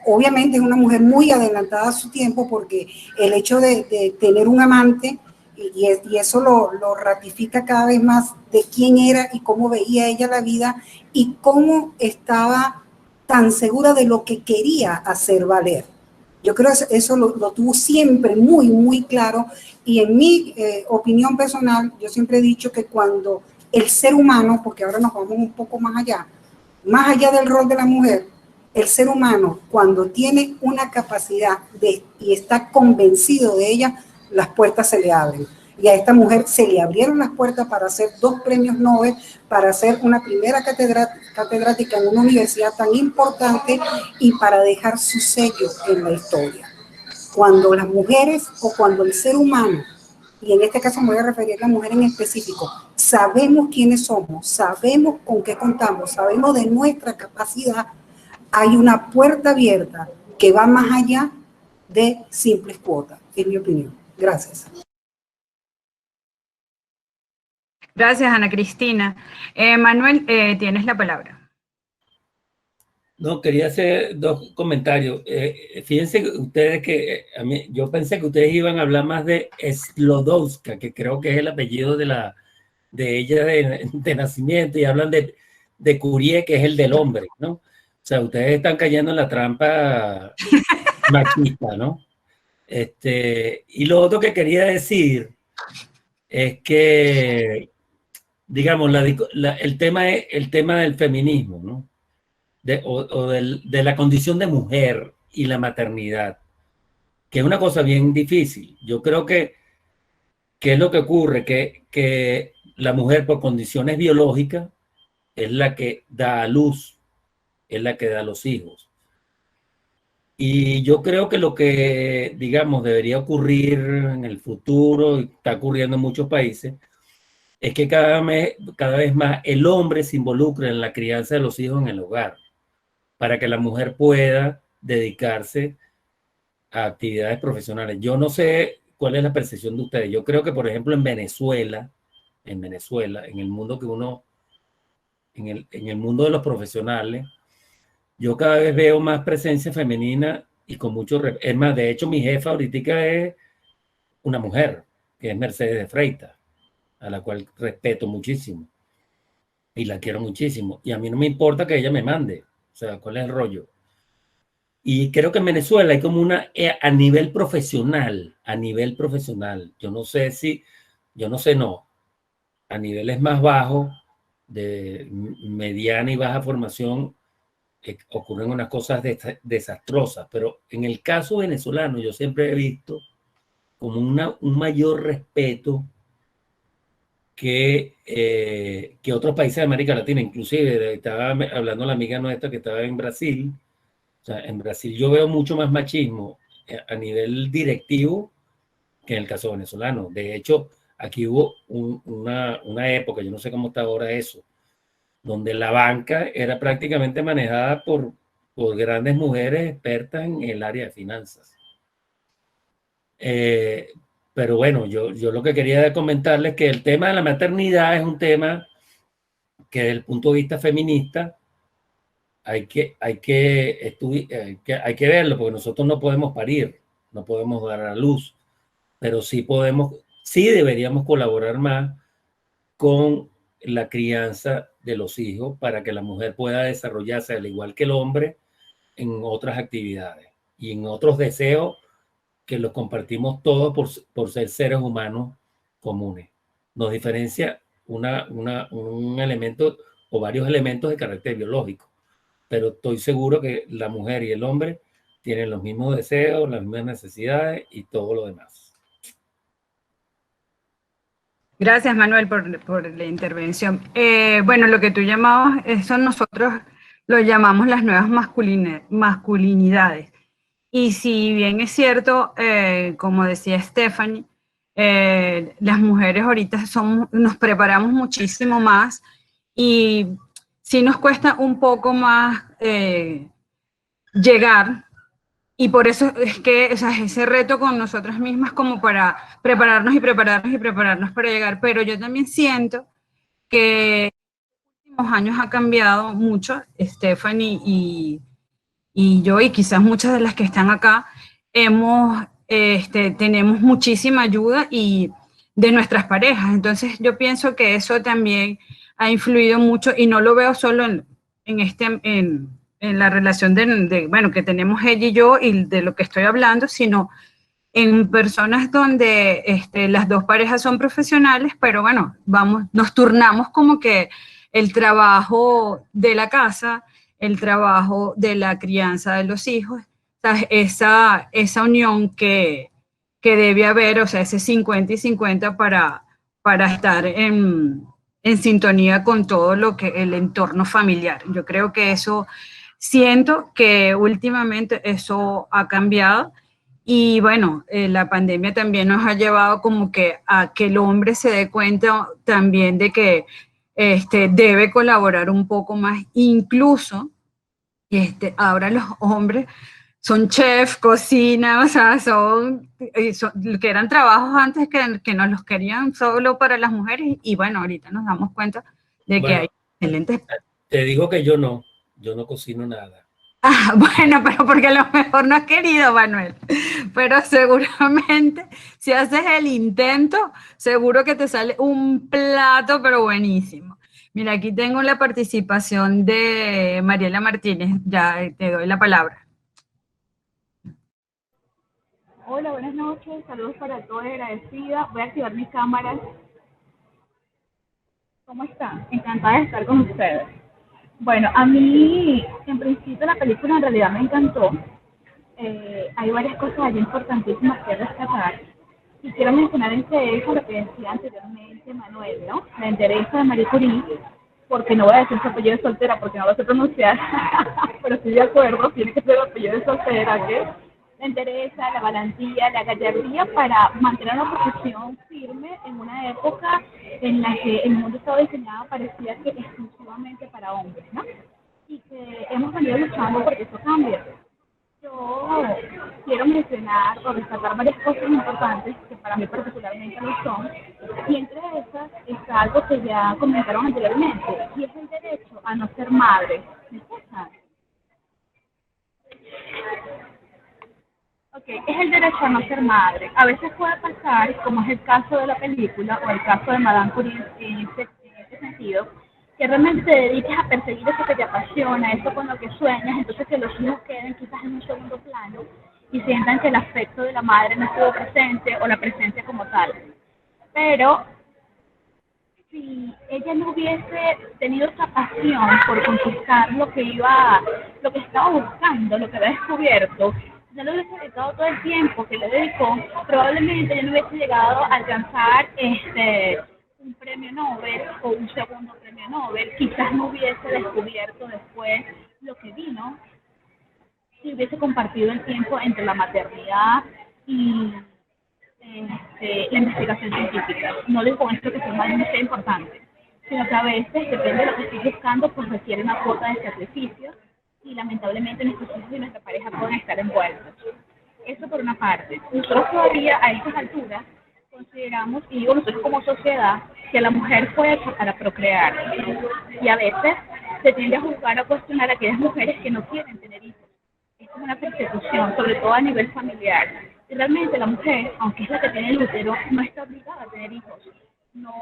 obviamente es una mujer muy adelantada a su tiempo, porque el hecho de tener un amante, y eso lo ratifica cada vez más de quién era y cómo veía ella la vida y cómo estaba tan segura de lo que quería hacer valer. Yo creo que eso lo tuvo siempre muy, muy claro, y en mi opinión personal, yo siempre he dicho que cuando el ser humano, porque ahora nos vamos un poco más allá del rol de la mujer, el ser humano cuando tiene una capacidad y está convencido de ella, las puertas se le abren. Y a esta mujer se le abrieron las puertas para hacer 2 premios Nobel, para hacer una primera catedrática en una universidad tan importante y para dejar su sello en la historia. Cuando las mujeres o cuando el ser humano, y en este caso me voy a referir a la mujer en específico, sabemos quiénes somos, sabemos con qué contamos, sabemos de nuestra capacidad, hay una puerta abierta que va más allá de simples cuotas, en mi opinión. Gracias. Gracias, Ana Cristina. Manuel, tienes la palabra. No, quería hacer 2 comentarios. Fíjense ustedes que yo pensé que ustedes iban a hablar más de Sklodowska, que creo que es el apellido de ella de nacimiento, y hablan de Curie, que es el del hombre, ¿no? O sea, ustedes están cayendo en la trampa machista, ¿no? Y lo otro que quería decir es que, digamos, el tema del feminismo, ¿no? De la condición de mujer y la maternidad, que es una cosa bien difícil. Yo creo que ¿qué es lo que ocurre? Que la mujer, por condiciones biológicas, es la que da a luz, es la que da a los hijos. Y yo creo que lo que, digamos, debería ocurrir en el futuro, y está ocurriendo en muchos países, es que cada vez más el hombre se involucre en la crianza de los hijos en el hogar, para que la mujer pueda dedicarse a actividades profesionales. Yo no sé cuál es la percepción de ustedes. Yo creo que, por ejemplo, en Venezuela, en el mundo en el mundo de los profesionales, yo cada vez veo más presencia femenina y con mucho... Es más, de hecho, mi jefa ahorita es una mujer, que es Mercedes de Freitas, a la cual respeto muchísimo y la quiero muchísimo. Y a mí no me importa que ella me mande. O sea, ¿cuál es el rollo? Y creo que en Venezuela hay como a nivel profesional, yo no sé, a niveles más bajos, de mediana y baja formación, ocurren unas cosas desastrosas, pero en el caso venezolano yo siempre he visto como un mayor respeto que otros países de América Latina. Inclusive estaba hablando la amiga nuestra que estaba en Brasil. O sea, en Brasil yo veo mucho más machismo a nivel directivo que en el caso venezolano. De hecho, aquí hubo una época, yo no sé cómo está ahora eso, donde la banca era prácticamente manejada por grandes mujeres expertas en el área de finanzas. Pero bueno, yo lo que quería comentarles es que el tema de la maternidad es un tema que desde el punto de vista feminista hay que verlo, porque nosotros no podemos parir, no podemos dar a luz, pero sí deberíamos colaborar más con la crianza de los hijos para que la mujer pueda desarrollarse al igual que el hombre en otras actividades y en otros deseos que los compartimos todos por ser seres humanos comunes. nos diferencia un elemento o varios elementos de carácter biológico, pero estoy seguro que la mujer y el hombre tienen los mismos deseos, las mismas necesidades y todo lo demás. Gracias, Manuel, por la intervención. Bueno, lo que tú llamabas, eso nosotros lo llamamos las nuevas masculinidades. Y si bien es cierto, como decía Stephanie, las mujeres ahorita nos preparamos muchísimo más y sí nos cuesta un poco más llegar. Y por eso es que, o sea, ese reto con nosotras mismas como para prepararnos y prepararnos y prepararnos para llegar. Pero yo también siento que en los últimos años ha cambiado mucho, Stephanie y yo, y quizás muchas de las que están acá, tenemos muchísima ayuda y de nuestras parejas. Entonces yo pienso que eso también ha influido mucho y no lo veo solo en la relación bueno, que tenemos ella y yo y de lo que estoy hablando, sino en personas donde las dos parejas son profesionales, pero bueno, nos turnamos como que el trabajo de la casa, el trabajo de la crianza de los hijos, ¿sabes? Esa unión que debe haber, o sea, ese 50 y 50 para estar en sintonía con todo lo que el entorno familiar. Yo creo que eso, siento que últimamente eso ha cambiado y bueno, la pandemia también nos ha llevado como que a que el hombre se dé cuenta también de que debe colaborar un poco más, incluso ahora los hombres son chef, cocina, o sea, que eran trabajos antes que nos los querían solo para las mujeres y bueno, ahorita nos damos cuenta de que hay excelentes. Te digo que yo no cocino nada. Ah, bueno, pero porque a lo mejor no has querido, Manuel, pero seguramente si haces el intento, seguro que te sale un plato, pero buenísimo. Mira, aquí tengo la participación de Mariela Martínez, ya te doy la palabra. Hola, buenas noches, saludos para todos, agradecida. Voy a activar mi cámara. ¿Cómo están? Encantada de estar con ustedes. Bueno, a mí, en principio, la película en realidad me encantó. Hay varias cosas allí importantísimas que rescatar. Y quiero mencionar entre ellas lo que decía anteriormente Manuel, ¿no? La entereza de Marie Curie, porque no voy a decir su apellido de soltera porque no lo sé pronunciar, pero estoy de acuerdo, tiene que ser el apellido de soltera, ¿qué? La entereza, la valentía, la gallardía para mantener una posición firme en una época en la que el mundo estaba diseñado parecía que exclusivamente para hombres, ¿no? Y que hemos venido luchando porque eso cambie. Yo quiero mencionar o destacar varias cosas importantes que para mí particularmente lo son, y entre esas está algo que ya comentaron anteriormente, y es el derecho a no ser madre. ¿Me escuchan? Ok, es el derecho a no ser madre. A veces puede pasar, como es el caso de la película o el caso de Madame Curie en este sentido, que realmente te dediques a perseguir eso que te apasiona, eso con lo que sueñas, entonces que los hijos queden quizás en un segundo plano y sientan que el afecto de la madre no estuvo presente o la presencia como tal. Pero si ella no hubiese tenido esa pasión por conquistar lo que estaba buscando, lo que había descubierto, no le hubiese dedicado todo el tiempo que le dedicó, probablemente ella no hubiese llegado a alcanzar un premio Nobel o un segundo premio Nobel, quizás no hubiese descubierto después lo que vino si hubiese compartido el tiempo entre la maternidad y la investigación científica. No digo con esto que sea más importante, sino que a veces, depende de lo que estés buscando, pues requiere una cuota de sacrificio y lamentablemente nuestros hijos y nuestra pareja pueden estar envueltos. Eso por una parte. Nosotros todavía a estas alturas consideramos, y digo nosotros como sociedad, que la mujer fue hecha para procrear. Y a veces se tiende a juzgar o cuestionar a aquellas mujeres que no quieren tener hijos. Es como una persecución, sobre todo a nivel familiar. Y realmente la mujer, aunque es la que tiene el útero, no está obligada a tener hijos. No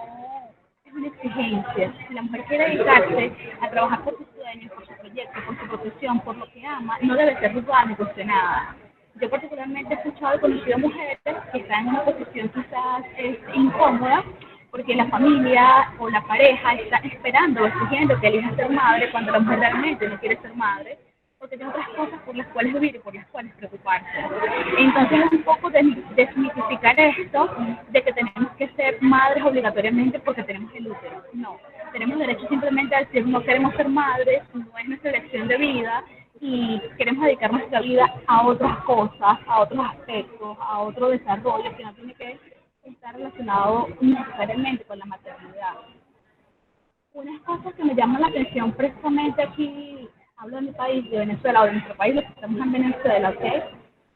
es una exigencia. Si la mujer quiere dedicarse a trabajar por sus sueños, por su proyecto, por su profesión, por lo que ama, no debe ser juzgada ni cuestionada. Yo particularmente he escuchado y conocido mujeres que están en una posición quizás incómoda porque la familia o la pareja está esperando o exigiendo que elija ser madre cuando la mujer realmente no quiere ser madre, porque tiene otras cosas por las cuales vivir y por las cuales preocuparse. Entonces es un poco desmitificar esto de que tenemos que ser madres obligatoriamente porque tenemos el útero. No, tenemos derecho simplemente a decir no queremos ser madres, no es nuestra elección de vida y queremos dedicar nuestra vida a otras cosas, a otros aspectos, a otro desarrollo que no tiene que estar relacionado necesariamente con la maternidad. Unas cosas que me llaman la atención precisamente aquí, hablo de mi país, de Venezuela, o de nuestro país, lo que estamos en Venezuela, ¿ok?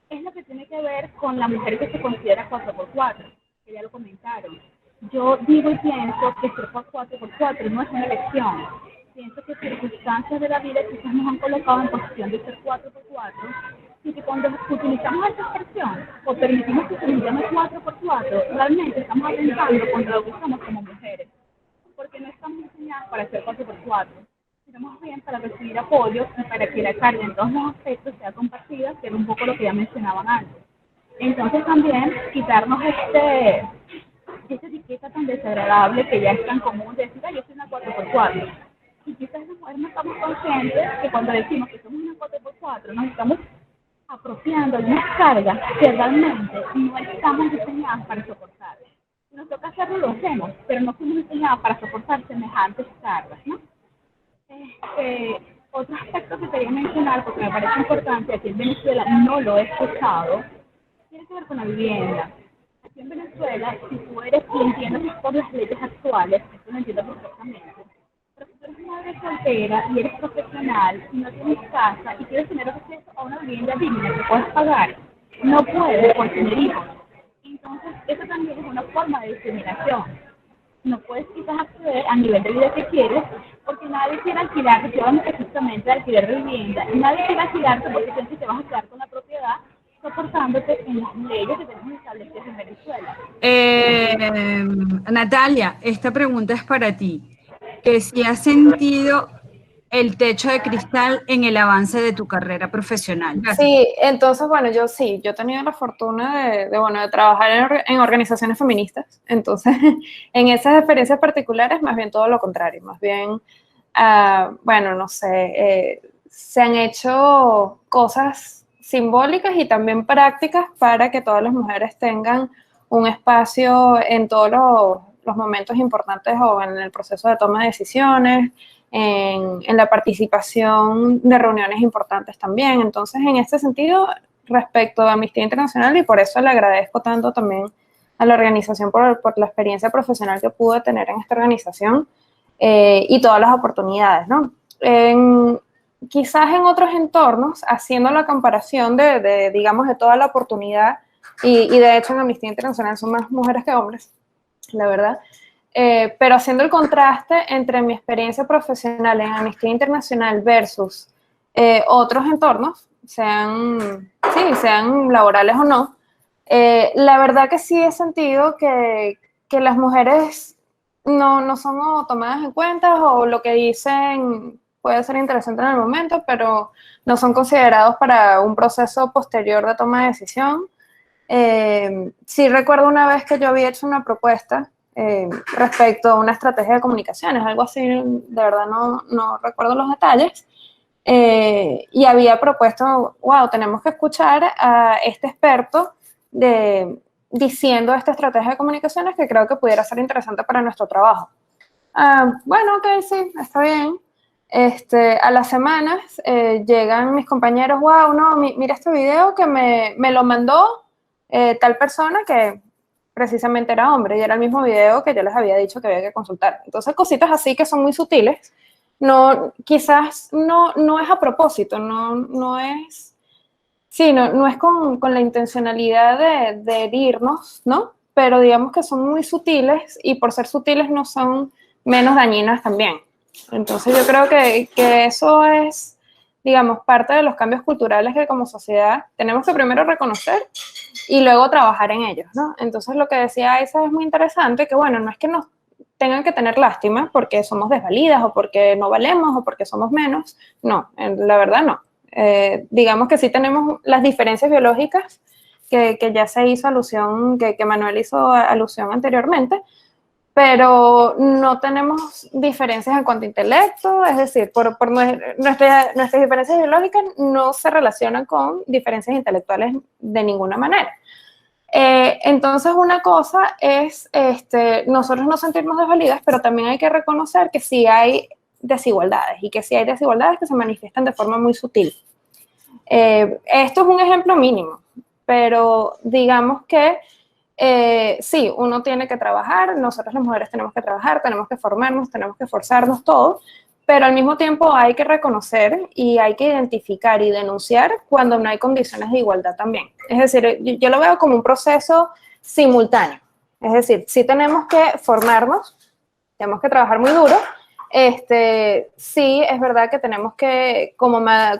Es lo que tiene que ver con la mujer que se considera 4x4, que ya lo comentaron. Yo digo y pienso que ser 4x4 no es una elección. Pienso que circunstancias de la vida quizás nos han colocado en posición de ser 4x4 y que cuando utilizamos esa expresión o permitimos que se nos llame 4x4, realmente estamos atentando contra lo que somos como mujeres, porque no estamos diseñadas para ser 4x4. Estamos bien para recibir apoyo y para que la carga en todos los aspectos sea compartida, que era un poco lo que ya mencionaban antes. Entonces también quitarnos esta etiqueta tan desagradable que ya es tan común de decir, yo soy una 4x4. Y quizás las mujeres no estamos conscientes que cuando decimos que somos una 4x4 nos estamos apropiando de unas cargas que realmente no estamos diseñadas para soportar. Si nos toca hacerlo, lo hacemos, pero no fuimos diseñadas para soportar semejantes cargas, ¿no? Otro aspecto que quería mencionar, porque me parece importante, aquí en Venezuela no lo he escuchado, tiene que ver con la vivienda. Aquí en Venezuela, si tú eres, y entiendo que es por las leyes actuales, esto lo entiendo perfectamente, pero si tú eres madre soltera y eres profesional y no tienes casa y quieres tener acceso a una vivienda digna que puedas pagar, no puedes por tener hijos. Entonces, eso también es una forma de discriminación. No puedes quizás acceder al nivel de vida que quieres, porque nadie quiere alquilarte, yo hablo específicamente de alquiler de vivienda, y nadie quiere alquilarte porque piensas que te vas a quedar con la propiedad soportándote en las leyes que tenemos establecidas en Venezuela. Natalia, esta pregunta es para ti. Que si has sentido el techo de cristal en el avance de tu carrera profesional. Gracias. Sí, entonces, bueno, yo he tenido la fortuna de trabajar en organizaciones feministas, entonces, en esas experiencias particulares, más bien todo lo contrario, más bien, bueno, no sé, se han hecho cosas simbólicas y también prácticas para que todas las mujeres tengan un espacio en todos los momentos importantes o en el proceso de toma de decisiones, en la participación de reuniones importantes también. Entonces, en este sentido, respecto a Amnistía Internacional, y por eso le agradezco tanto también a la organización por la experiencia profesional que pude tener en esta organización y todas las oportunidades, ¿no? Quizás en otros entornos, haciendo la comparación digamos, de toda la oportunidad, y de hecho en Amnistía Internacional son más mujeres que hombres, la verdad, pero haciendo el contraste entre mi experiencia profesional en Amnistía Internacional versus otros entornos, sean laborales o no, la verdad que sí he sentido que las mujeres no son tomadas en cuenta, o lo que dicen puede ser interesante en el momento, pero no son considerados para un proceso posterior de toma de decisión. Sí recuerdo una vez que yo había hecho una propuesta respecto a una estrategia de comunicaciones, algo así, de verdad no recuerdo los detalles, y había propuesto, wow, tenemos que escuchar a este experto diciendo esta estrategia de comunicaciones que creo que pudiera ser interesante para nuestro trabajo. Bueno, ok, sí, está bien. A las semanas llegan mis compañeros, wow, no, mira este video que me lo mandó tal persona que precisamente era hombre, y era el mismo video que yo les había dicho que había que consultar. Entonces, cositas así que son muy sutiles, quizás no es a propósito, no es con la intencionalidad de herirnos, ¿no? Pero digamos que son muy sutiles, y por ser sutiles no son menos dañinas también. Entonces yo creo que eso es, digamos, parte de los cambios culturales que como sociedad tenemos que primero reconocer y luego trabajar en ellos, ¿no? Entonces lo que decía Isa es muy interesante, que bueno, no es que nos tengan que tener lástima porque somos desvalidas o porque no valemos o porque somos menos, no, la verdad no. Digamos que sí tenemos las diferencias biológicas que ya se hizo alusión, que Manuel hizo alusión anteriormente, pero no tenemos diferencias en cuanto a intelecto, es decir, nuestras diferencias biológicas no se relacionan con diferencias intelectuales de ninguna manera. Entonces, una cosa es nosotros no sentirnos desvalidas, pero también hay que reconocer que sí hay desigualdades y que sí hay desigualdades que se manifiestan de forma muy sutil. Esto es un ejemplo mínimo, pero digamos que sí, uno tiene que trabajar, nosotros las mujeres tenemos que trabajar, tenemos que formarnos, tenemos que esforzarnos todos, pero al mismo tiempo hay que reconocer y hay que identificar y denunciar cuando no hay condiciones de igualdad también. Es decir, yo lo veo como un proceso simultáneo. Es decir, sí tenemos que formarnos, tenemos que trabajar muy duro. Sí, es verdad que tenemos que, como Marie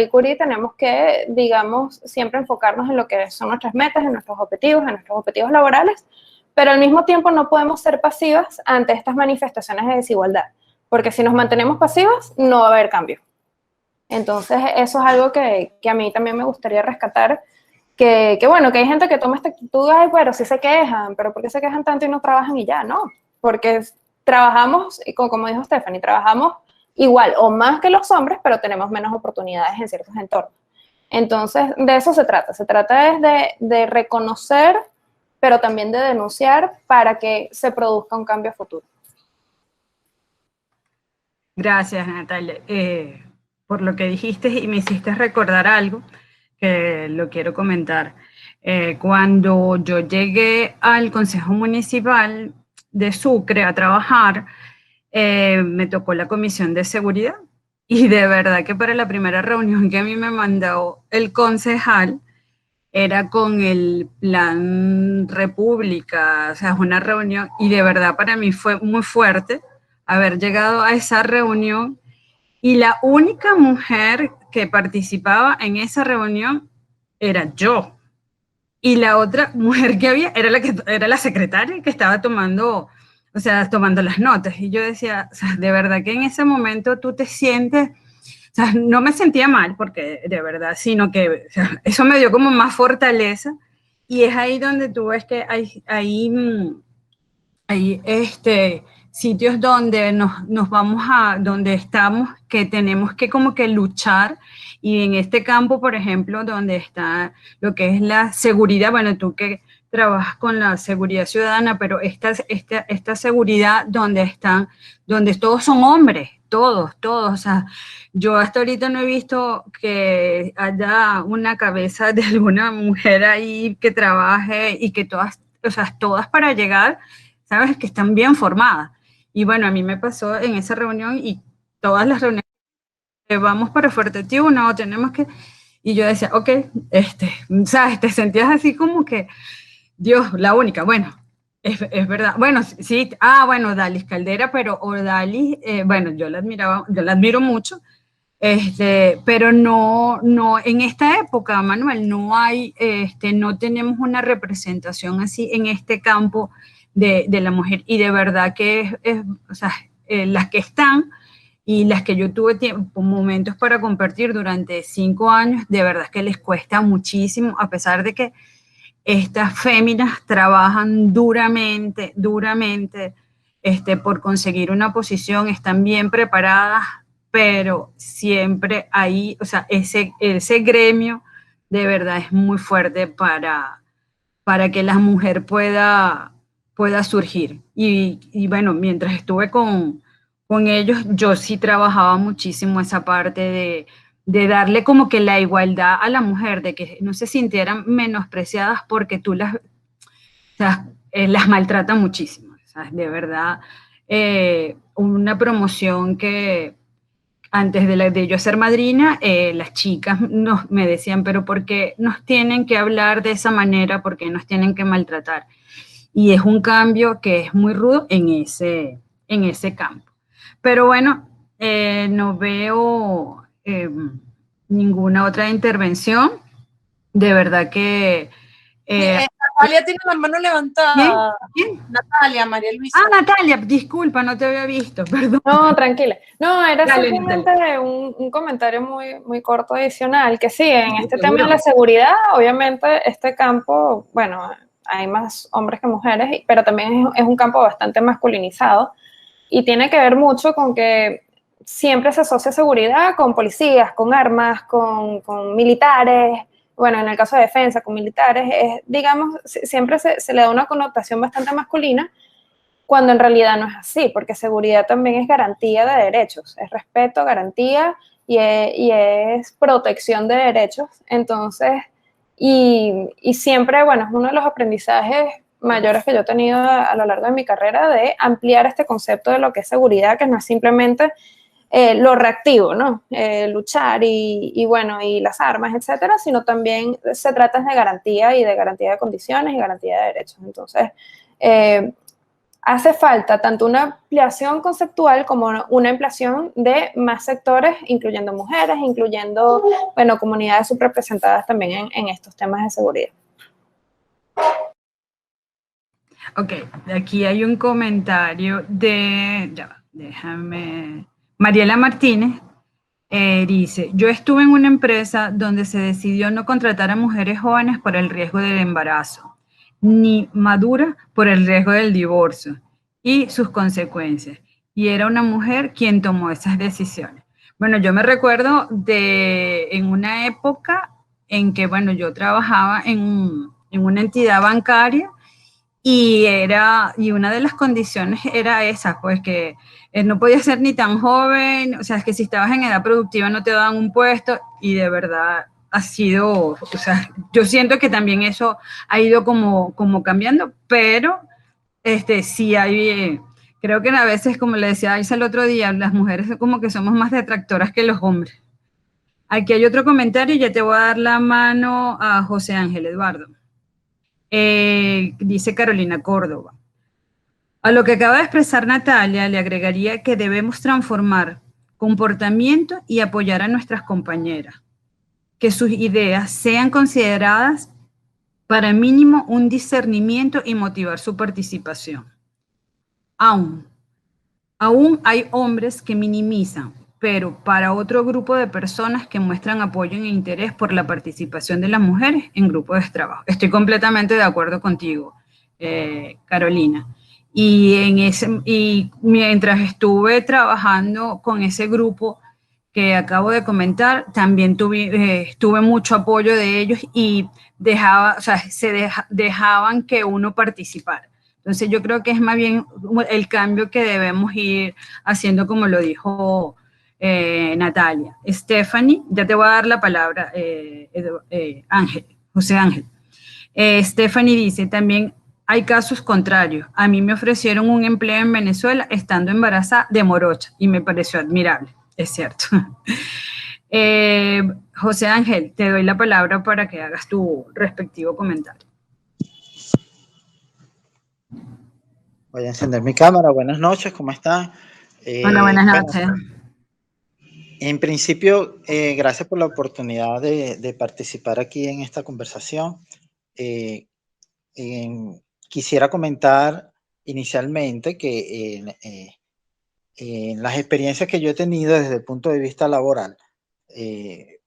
Curie, tenemos que, digamos, siempre enfocarnos en lo que son nuestras metas, en nuestros objetivos laborales, pero al mismo tiempo no podemos ser pasivas ante estas manifestaciones de desigualdad, porque si nos mantenemos pasivas, no va a haber cambio. Entonces, eso es algo que a mí también me gustaría rescatar, que bueno, que hay gente que toma esta actitud, ay, pero sí se quejan, pero ¿por qué se quejan tanto y no trabajan y ya? No, porque trabajamos, como dijo Stephanie, trabajamos igual o más que los hombres, pero tenemos menos oportunidades en ciertos entornos. Entonces, de eso se trata de reconocer, pero también de denunciar para que se produzca un cambio futuro. Gracias, Natalia, por lo que dijiste y me hiciste recordar algo que lo quiero comentar. Cuando yo llegué al Consejo Municipal de Sucre a trabajar, me tocó la Comisión de Seguridad y de verdad que para la primera reunión que a mí me mandó el concejal era con el Plan República, o sea, es una reunión y de verdad para mí fue muy fuerte haber llegado a esa reunión y la única mujer que participaba en esa reunión era yo. Y la otra mujer que había era la secretaria que estaba tomando las notas. Y yo decía, o sea, de verdad que en ese momento tú te sientes, o sea, no me sentía mal, porque de verdad, sino que o sea, eso me dio como más fortaleza. Y es ahí donde tú ves que hay sitios donde nos vamos donde estamos, que tenemos que como que luchar. Y en este campo, por ejemplo, donde está lo que es la seguridad, bueno, tú que trabajas con la seguridad ciudadana, pero esta seguridad donde todos son hombres, todos, o sea, yo hasta ahorita no he visto que haya una cabeza de alguna mujer ahí que trabaje y que todas para llegar, sabes, que están bien formadas. Y bueno, a mí me pasó en esa reunión y todas las reuniones vamos para Fuerte-Tiuna, tenemos que... Y yo decía, ok, ¿sabes? Te sentías así como que, Dios, la única. Bueno, es verdad. Bueno, sí, bueno, Dalis Caldera, pero Dalis, bueno, yo la admiro mucho, pero no, en esta época, Manuel, no hay, no tenemos una representación así en este campo de la mujer. Y de verdad que o sea, las que están y las que yo tuve momentos para compartir durante 5 años, de verdad que les cuesta muchísimo, a pesar de que estas féminas trabajan duramente, por conseguir una posición, están bien preparadas, pero siempre ahí, o sea, ese gremio de verdad es muy fuerte para que la mujer pueda surgir. Y bueno, mientras estuve con ellos, yo sí trabajaba muchísimo esa parte de darle como que la igualdad a la mujer, de que no se sintieran menospreciadas porque tú las maltratas muchísimo. O sea, de verdad, una promoción que antes de yo ser madrina, las chicas me decían, pero ¿por qué nos tienen que hablar de esa manera? ¿Por qué nos tienen que maltratar? Y es un cambio que es muy rudo en ese campo. Pero bueno, no veo ninguna otra intervención. De verdad que... Natalia tiene la mano levantada. ¿Quién? Natalia, María Luisa. Natalia, disculpa, no te había visto, perdón. No, tranquila. No, era Dale, simplemente un comentario muy, muy corto adicional, que sí, en este tema de la seguridad, obviamente este campo, bueno, hay más hombres que mujeres, pero también es un campo bastante masculinizado y tiene que ver mucho con que siempre se asocia seguridad con policías, con armas, con militares, bueno, en el caso de defensa, con militares, digamos, siempre se le da una connotación bastante masculina, cuando en realidad no es así, porque seguridad también es garantía de derechos, es respeto, garantía y es protección de derechos. Entonces, y siempre, bueno, es uno de los aprendizajes mayores que yo he tenido a lo largo de mi carrera, de ampliar este concepto de lo que es seguridad, que no es simplemente lo reactivo, ¿no? Luchar y bueno, y las armas, etcétera, sino también se trata de garantía y de garantía de condiciones y garantía de derechos. Entonces, hace falta tanto una ampliación conceptual como una ampliación de más sectores, incluyendo mujeres, incluyendo, bueno, comunidades subrepresentadas también en estos temas de seguridad. Ok, aquí hay un comentario de, ya va, déjame, Mariela Martínez, dice, yo estuve en una empresa donde se decidió no contratar a mujeres jóvenes por el riesgo del embarazo, ni maduras por el riesgo del divorcio y sus consecuencias. Y era una mujer quien tomó esas decisiones. Bueno, yo me recuerdo en una época en que, bueno, yo trabajaba en una entidad bancaria y una de las condiciones era esa, pues que no podías ser ni tan joven, o sea, es que si estabas en edad productiva no te daban un puesto y de verdad ha sido, o sea, yo siento que también eso ha ido como cambiando, pero sí hay, creo que a veces, como le decía Aiza el otro día, las mujeres como que somos más detractoras que los hombres. Aquí hay otro comentario y ya te voy a dar la mano a José Ángel Eduardo. Dice Carolina Córdoba. A lo que acaba de expresar Natalia, le agregaría que debemos transformar comportamiento y apoyar a nuestras compañeras, que sus ideas sean consideradas para mínimo un discernimiento y motivar su participación. Aún hay hombres que minimizan, pero para otro grupo de personas que muestran apoyo e interés por la participación de las mujeres en grupos de trabajo. Estoy completamente de acuerdo contigo, Carolina. Y mientras estuve trabajando con ese grupo que acabo de comentar, también tuve mucho apoyo de ellos y dejaban que uno participara. Entonces yo creo que es más bien el cambio que debemos ir haciendo, como lo dijo Natalia. Stephanie, ya te voy a dar la palabra, José Ángel. Stephanie dice, también hay casos contrarios. A mí me ofrecieron un empleo en Venezuela estando embarazada de morocha y me pareció admirable, es cierto. José Ángel, te doy la palabra para que hagas tu respectivo comentario. Voy a encender mi cámara. Buenas noches, ¿cómo están? Hola, buenas noches. En principio, gracias por la oportunidad de participar aquí en esta conversación. Quisiera comentar inicialmente que en las experiencias que yo he tenido desde el punto de vista laboral, he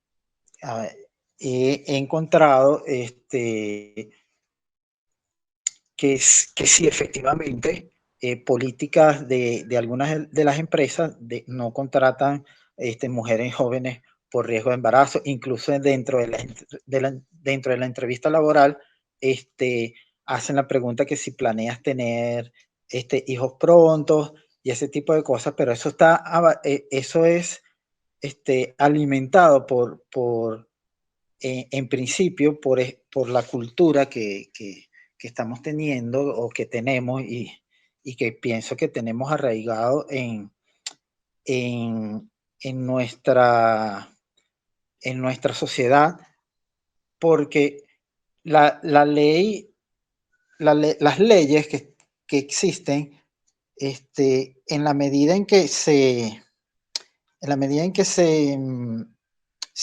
encontrado que sí, efectivamente, políticas de algunas de las empresas no contratan mujeres jóvenes por riesgo de embarazo, incluso dentro de la entrevista laboral, hacen la pregunta que si planeas tener hijos prontos y ese tipo de cosas, pero eso es alimentado en principio por la cultura que estamos teniendo o que tenemos y que pienso que tenemos arraigado en nuestra sociedad, porque las leyes que existen, en la medida en que se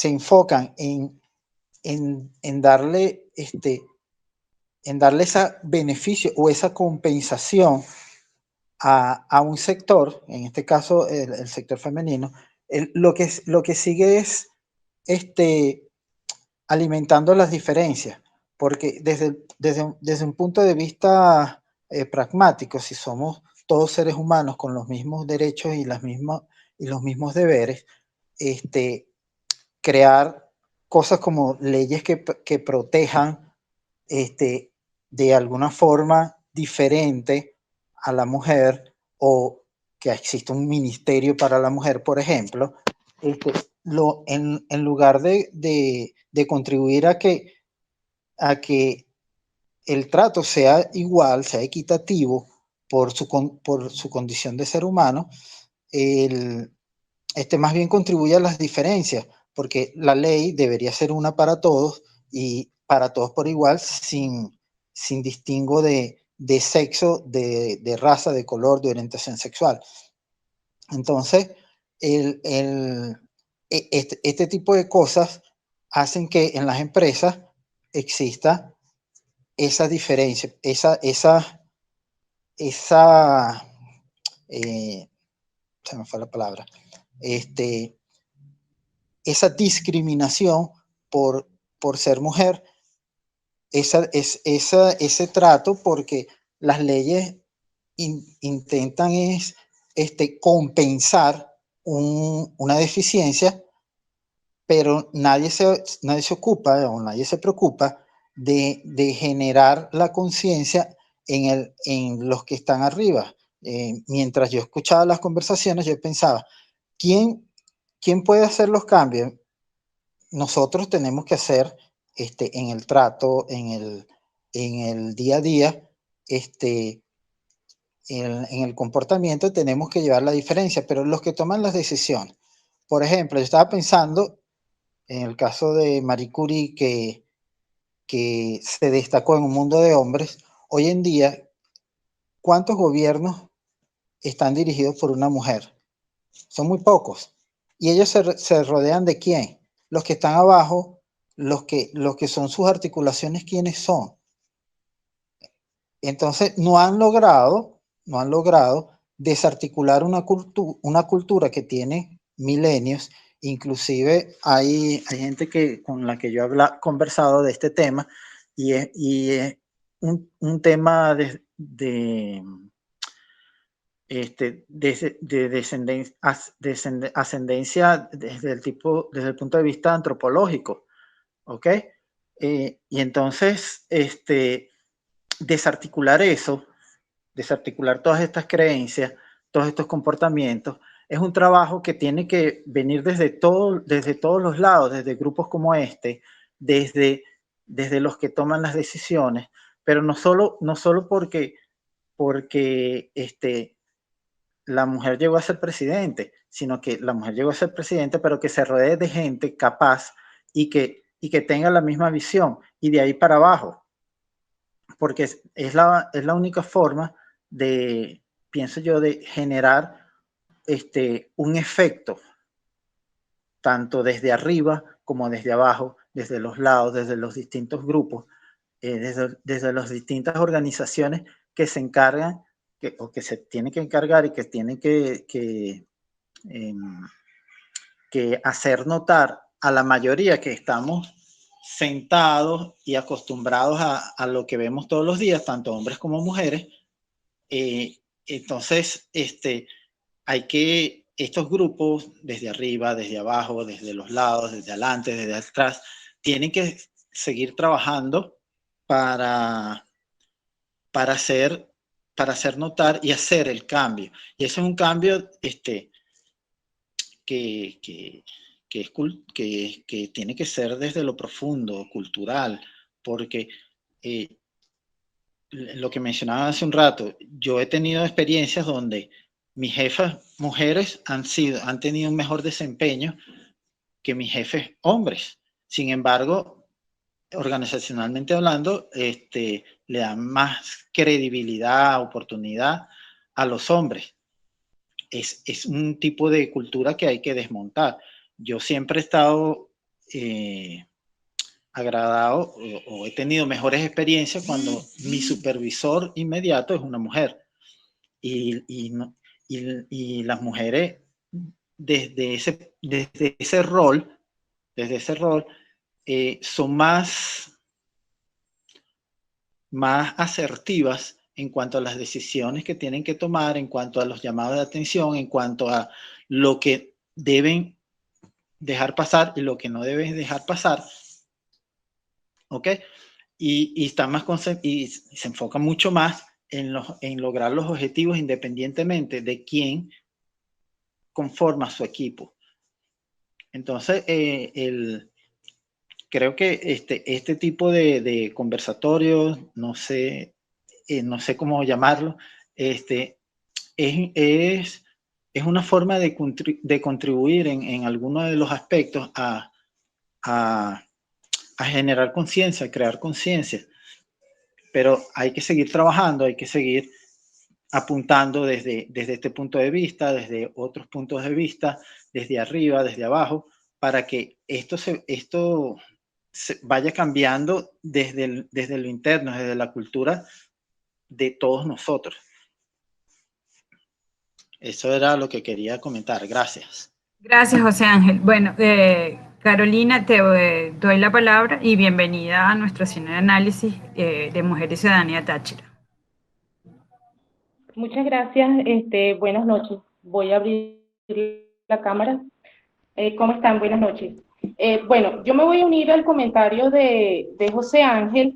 enfocan en darle ese beneficio o esa compensación a un sector, en este caso el sector femenino, lo que sigue es alimentando las diferencias, porque desde un punto de vista pragmático, si somos todos seres humanos con los mismos derechos y los mismos deberes, crear cosas como leyes que protejan de alguna forma diferente a la mujer, o que exista un ministerio para la mujer, por ejemplo, en lugar de contribuir a que el trato sea igual, sea equitativo por su condición de ser humano, más bien contribuye a las diferencias, porque la ley debería ser una para todos y para todos por igual, sin distingo de sexo, de raza, de color, de orientación sexual. Entonces, este tipo de cosas hacen que en las empresas exista esa diferencia, se me fue la palabra, esa discriminación por ser mujer, ese trato, porque las leyes intentan compensar una deficiencia, pero nadie se ocupa o nadie se preocupa de generar la conciencia en los que están arriba. Mientras yo escuchaba las conversaciones, yo pensaba, ¿quién puede hacer los cambios? Nosotros tenemos que hacer en el trato, en el día a día, en el comportamiento tenemos que llevar la diferencia, pero los que toman las decisiones, por ejemplo, yo estaba pensando en el caso de Marie Curie, que se destacó en un mundo de hombres. Hoy en día, ¿cuántos gobiernos están dirigidos por una mujer? Son muy pocos. ¿Y ellos se rodean de quién? Los que están abajo, los que son sus articulaciones, ¿quiénes son? Entonces, no han logrado desarticular una cultura que tiene milenios. Inclusive hay gente con la que yo he conversado de este tema, y es un tema de ascendencia desde el punto de vista antropológico, ¿ok? Y entonces, desarticular eso, desarticular todas estas creencias, todos estos comportamientos, es un trabajo que tiene que venir desde todos los lados, desde grupos como desde los que toman las decisiones, pero no solo porque la mujer llegó a ser presidente, sino que la mujer llegó a ser presidente, pero que se rodee de gente capaz y que tenga la misma visión, y de ahí para abajo, porque es la única forma pienso yo, de generar un efecto, tanto desde arriba como desde abajo, desde los lados, desde los distintos grupos, desde las distintas organizaciones que se encargan, o que se tienen que encargar, y que tienen que hacer notar a la mayoría que estamos sentados y acostumbrados a lo que vemos todos los días, tanto hombres como mujeres. Entonces, hay que, estos grupos, desde arriba, desde abajo, desde los lados, desde adelante, desde atrás, tienen que seguir trabajando para hacer notar y hacer el cambio. Y eso es un cambio que tiene que ser desde lo profundo, cultural, porque lo que mencionaba hace un rato, yo he tenido experiencias donde mis jefas mujeres han tenido un mejor desempeño que mis jefes hombres. Sin embargo, organizacionalmente hablando, le dan más credibilidad, oportunidad a los hombres. Es un tipo de cultura que hay que desmontar. Yo siempre he estado agradado, o he tenido mejores experiencias cuando mi supervisor inmediato es una mujer. Y las mujeres, desde ese rol, son más más asertivas en cuanto a las decisiones que tienen que tomar, en cuanto a los llamados de atención, en cuanto a lo que deben dejar pasar y lo que no deben dejar pasar, ¿ok? Y está más y se enfoca mucho más en lograr los objetivos independientemente de quién conforma su equipo. Entonces, creo que este tipo de conversatorios, no sé cómo llamarlo, es una forma de contribuir en algunos de los aspectos a generar conciencia, a crear conciencia. Pero hay que seguir trabajando, hay que seguir apuntando desde este punto de vista, desde otros puntos de vista, desde arriba, desde abajo, para que esto se vaya cambiando desde lo interno, desde la cultura de todos nosotros. Eso era lo que quería comentar. Gracias. Gracias, José Ángel. Bueno, Carolina, te doy la palabra y bienvenida a nuestro cine de análisis de Mujer y Ciudadanía Táchira. Muchas gracias. Buenas noches. Voy a abrir la cámara. ¿Cómo están? Buenas noches. Bueno, yo me voy a unir al comentario de José Ángel,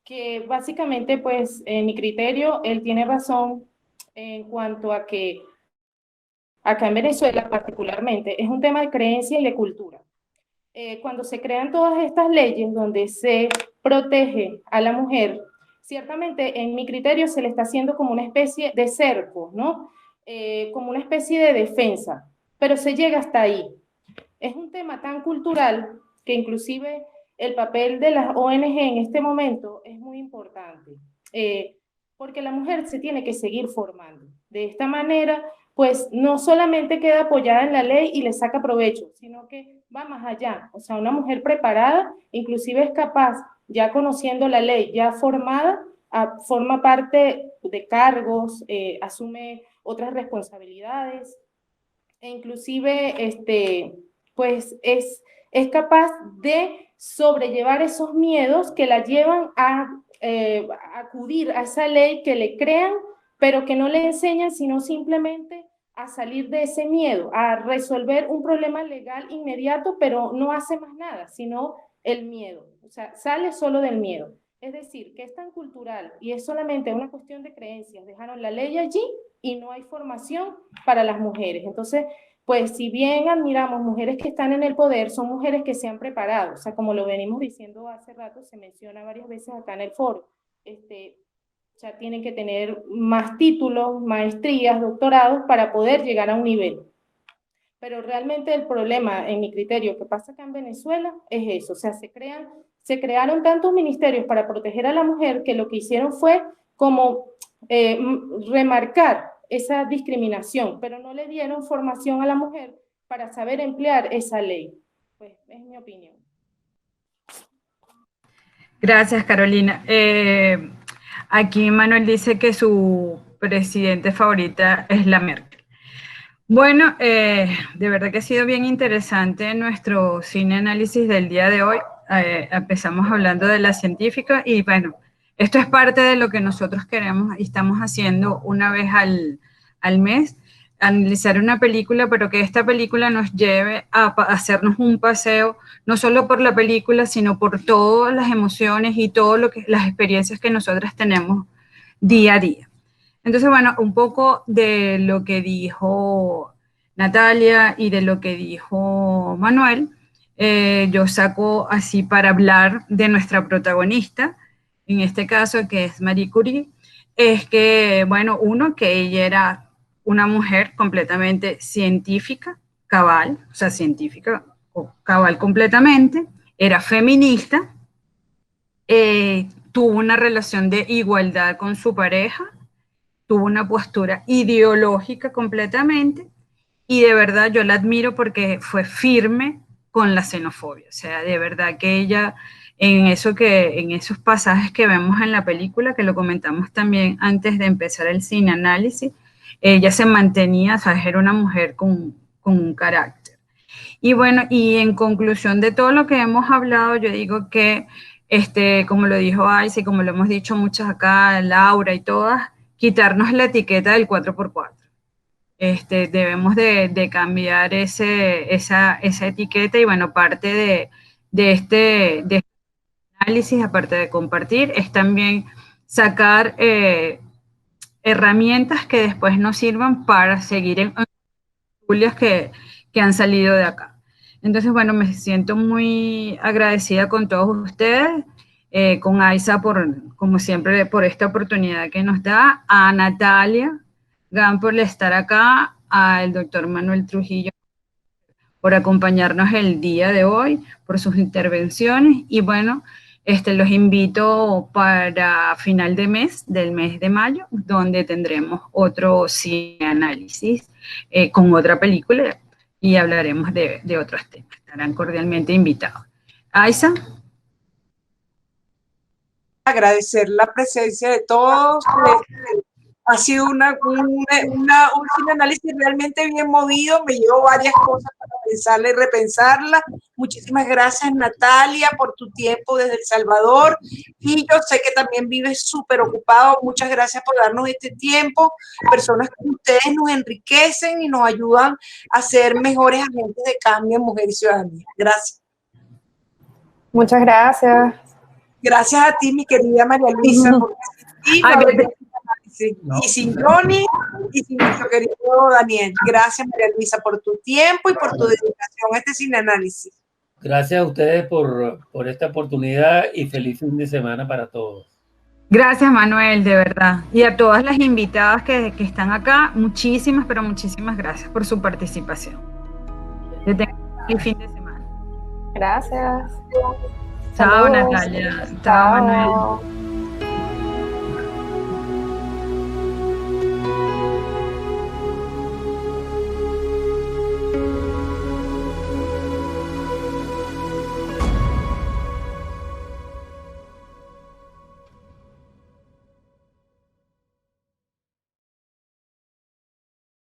que básicamente, pues, en mi criterio, él tiene razón en cuanto a que acá en Venezuela particularmente es un tema de creencia y de cultura. Cuando se crean todas estas leyes donde se protege a la mujer, ciertamente en mi criterio se le está haciendo como una especie de cerco, ¿no? Como una especie de defensa, pero se llega hasta ahí. Es un tema tan cultural que inclusive el papel de las ONG en este momento es muy importante, porque la mujer se tiene que seguir formando. De esta manera, pues no solamente queda apoyada en la ley y le saca provecho, sino que va más allá. O sea, una mujer preparada, inclusive es capaz, ya conociendo la ley, ya formada, forma parte de cargos, asume otras responsabilidades, e inclusive, pues es capaz de sobrellevar esos miedos que la llevan a acudir a esa ley que le crean, pero que no le enseñan, sino simplemente a salir de ese miedo, a resolver un problema legal inmediato, pero no hace más nada, sino el miedo. O sea, sale solo del miedo. Es decir, que es tan cultural y es solamente una cuestión de creencias. Dejaron la ley allí y no hay formación para las mujeres. Entonces, pues si bien admiramos mujeres que están en el poder, son mujeres que se han preparado. O sea, como lo venimos diciendo hace rato, se menciona varias veces acá en el foro. O sea, tienen que tener más títulos, maestrías, doctorados para poder llegar a un nivel. Pero realmente el problema, en mi criterio, que pasa acá en Venezuela es eso. O sea, se crearon tantos ministerios para proteger a la mujer que lo que hicieron fue como remarcar esa discriminación, pero no le dieron formación a la mujer para saber emplear esa ley. Pues es mi opinión. Gracias, Carolina. Aquí Manuel dice que su presidente favorita es la Merkel. Bueno, de verdad que ha sido bien interesante nuestro cine análisis del día de hoy. Empezamos hablando de la científica y bueno, esto es parte de lo que nosotros queremos y estamos haciendo una vez al mes, analizar una película, pero que esta película nos lleve a hacernos un paseo, no solo por la película, sino por todas las emociones y todo las experiencias que nosotras tenemos día a día. Entonces, bueno, un poco de lo que dijo Natalia y de lo que dijo Manuel, yo saco así para hablar de nuestra protagonista, en este caso que es Marie Curie, es que, bueno, uno, que ella era una mujer completamente científica, cabal, o sea, científica, cabal completamente, era feminista, tuvo una relación de igualdad con su pareja, tuvo una postura ideológica completamente, y de verdad yo la admiro porque fue firme con la xenofobia. O sea, de verdad que ella, en esos pasajes que vemos en la película, que lo comentamos también antes de empezar el cine análisis, ella se mantenía, o sea, era una mujer con un carácter. Y bueno, y en conclusión de todo lo que hemos hablado, yo digo que como lo dijo Aisha y como lo hemos dicho muchas acá, Laura y todas, quitarnos la etiqueta del 4x4. Debemos de cambiar esa etiqueta y bueno, parte de este análisis, aparte de compartir, es también sacar herramientas que después nos sirvan para seguir en estudios que han salido de acá. Entonces, bueno, me siento muy agradecida con todos ustedes, con Aisha como siempre, por esta oportunidad que nos da, a Natalia Gan por estar acá, al doctor Manuel Trujillo por acompañarnos el día de hoy, por sus intervenciones, y bueno, los invito para final de mes, del mes de mayo, donde tendremos otro cineanálisis con otra película y hablaremos de otros temas. Estarán cordialmente invitados. Aisha. Agradecer la presencia de todos. Ha sido un análisis realmente bien movido. Me llevo varias cosas para pensarla y repensarla. Muchísimas gracias, Natalia, por tu tiempo desde El Salvador. Y yo sé que también vives súper ocupado. Muchas gracias por darnos este tiempo. Personas como ustedes nos enriquecen y nos ayudan a ser mejores agentes de cambio en Mujer y Ciudadanía. Gracias. Muchas gracias. Gracias a ti, mi querida María Luisa, porque y sin Johnny y sin nuestro querido Daniel. Gracias, María Luisa, por tu tiempo y por tu dedicación a este cineanálisis. Gracias a ustedes por esta oportunidad y feliz fin de semana para todos. Gracias, Manuel, de verdad. Y a todas las invitadas que están acá, muchísimas, pero muchísimas gracias por su participación. Que tengan un feliz fin de semana. Gracias. Chao, Natalia. Chao, Manuel.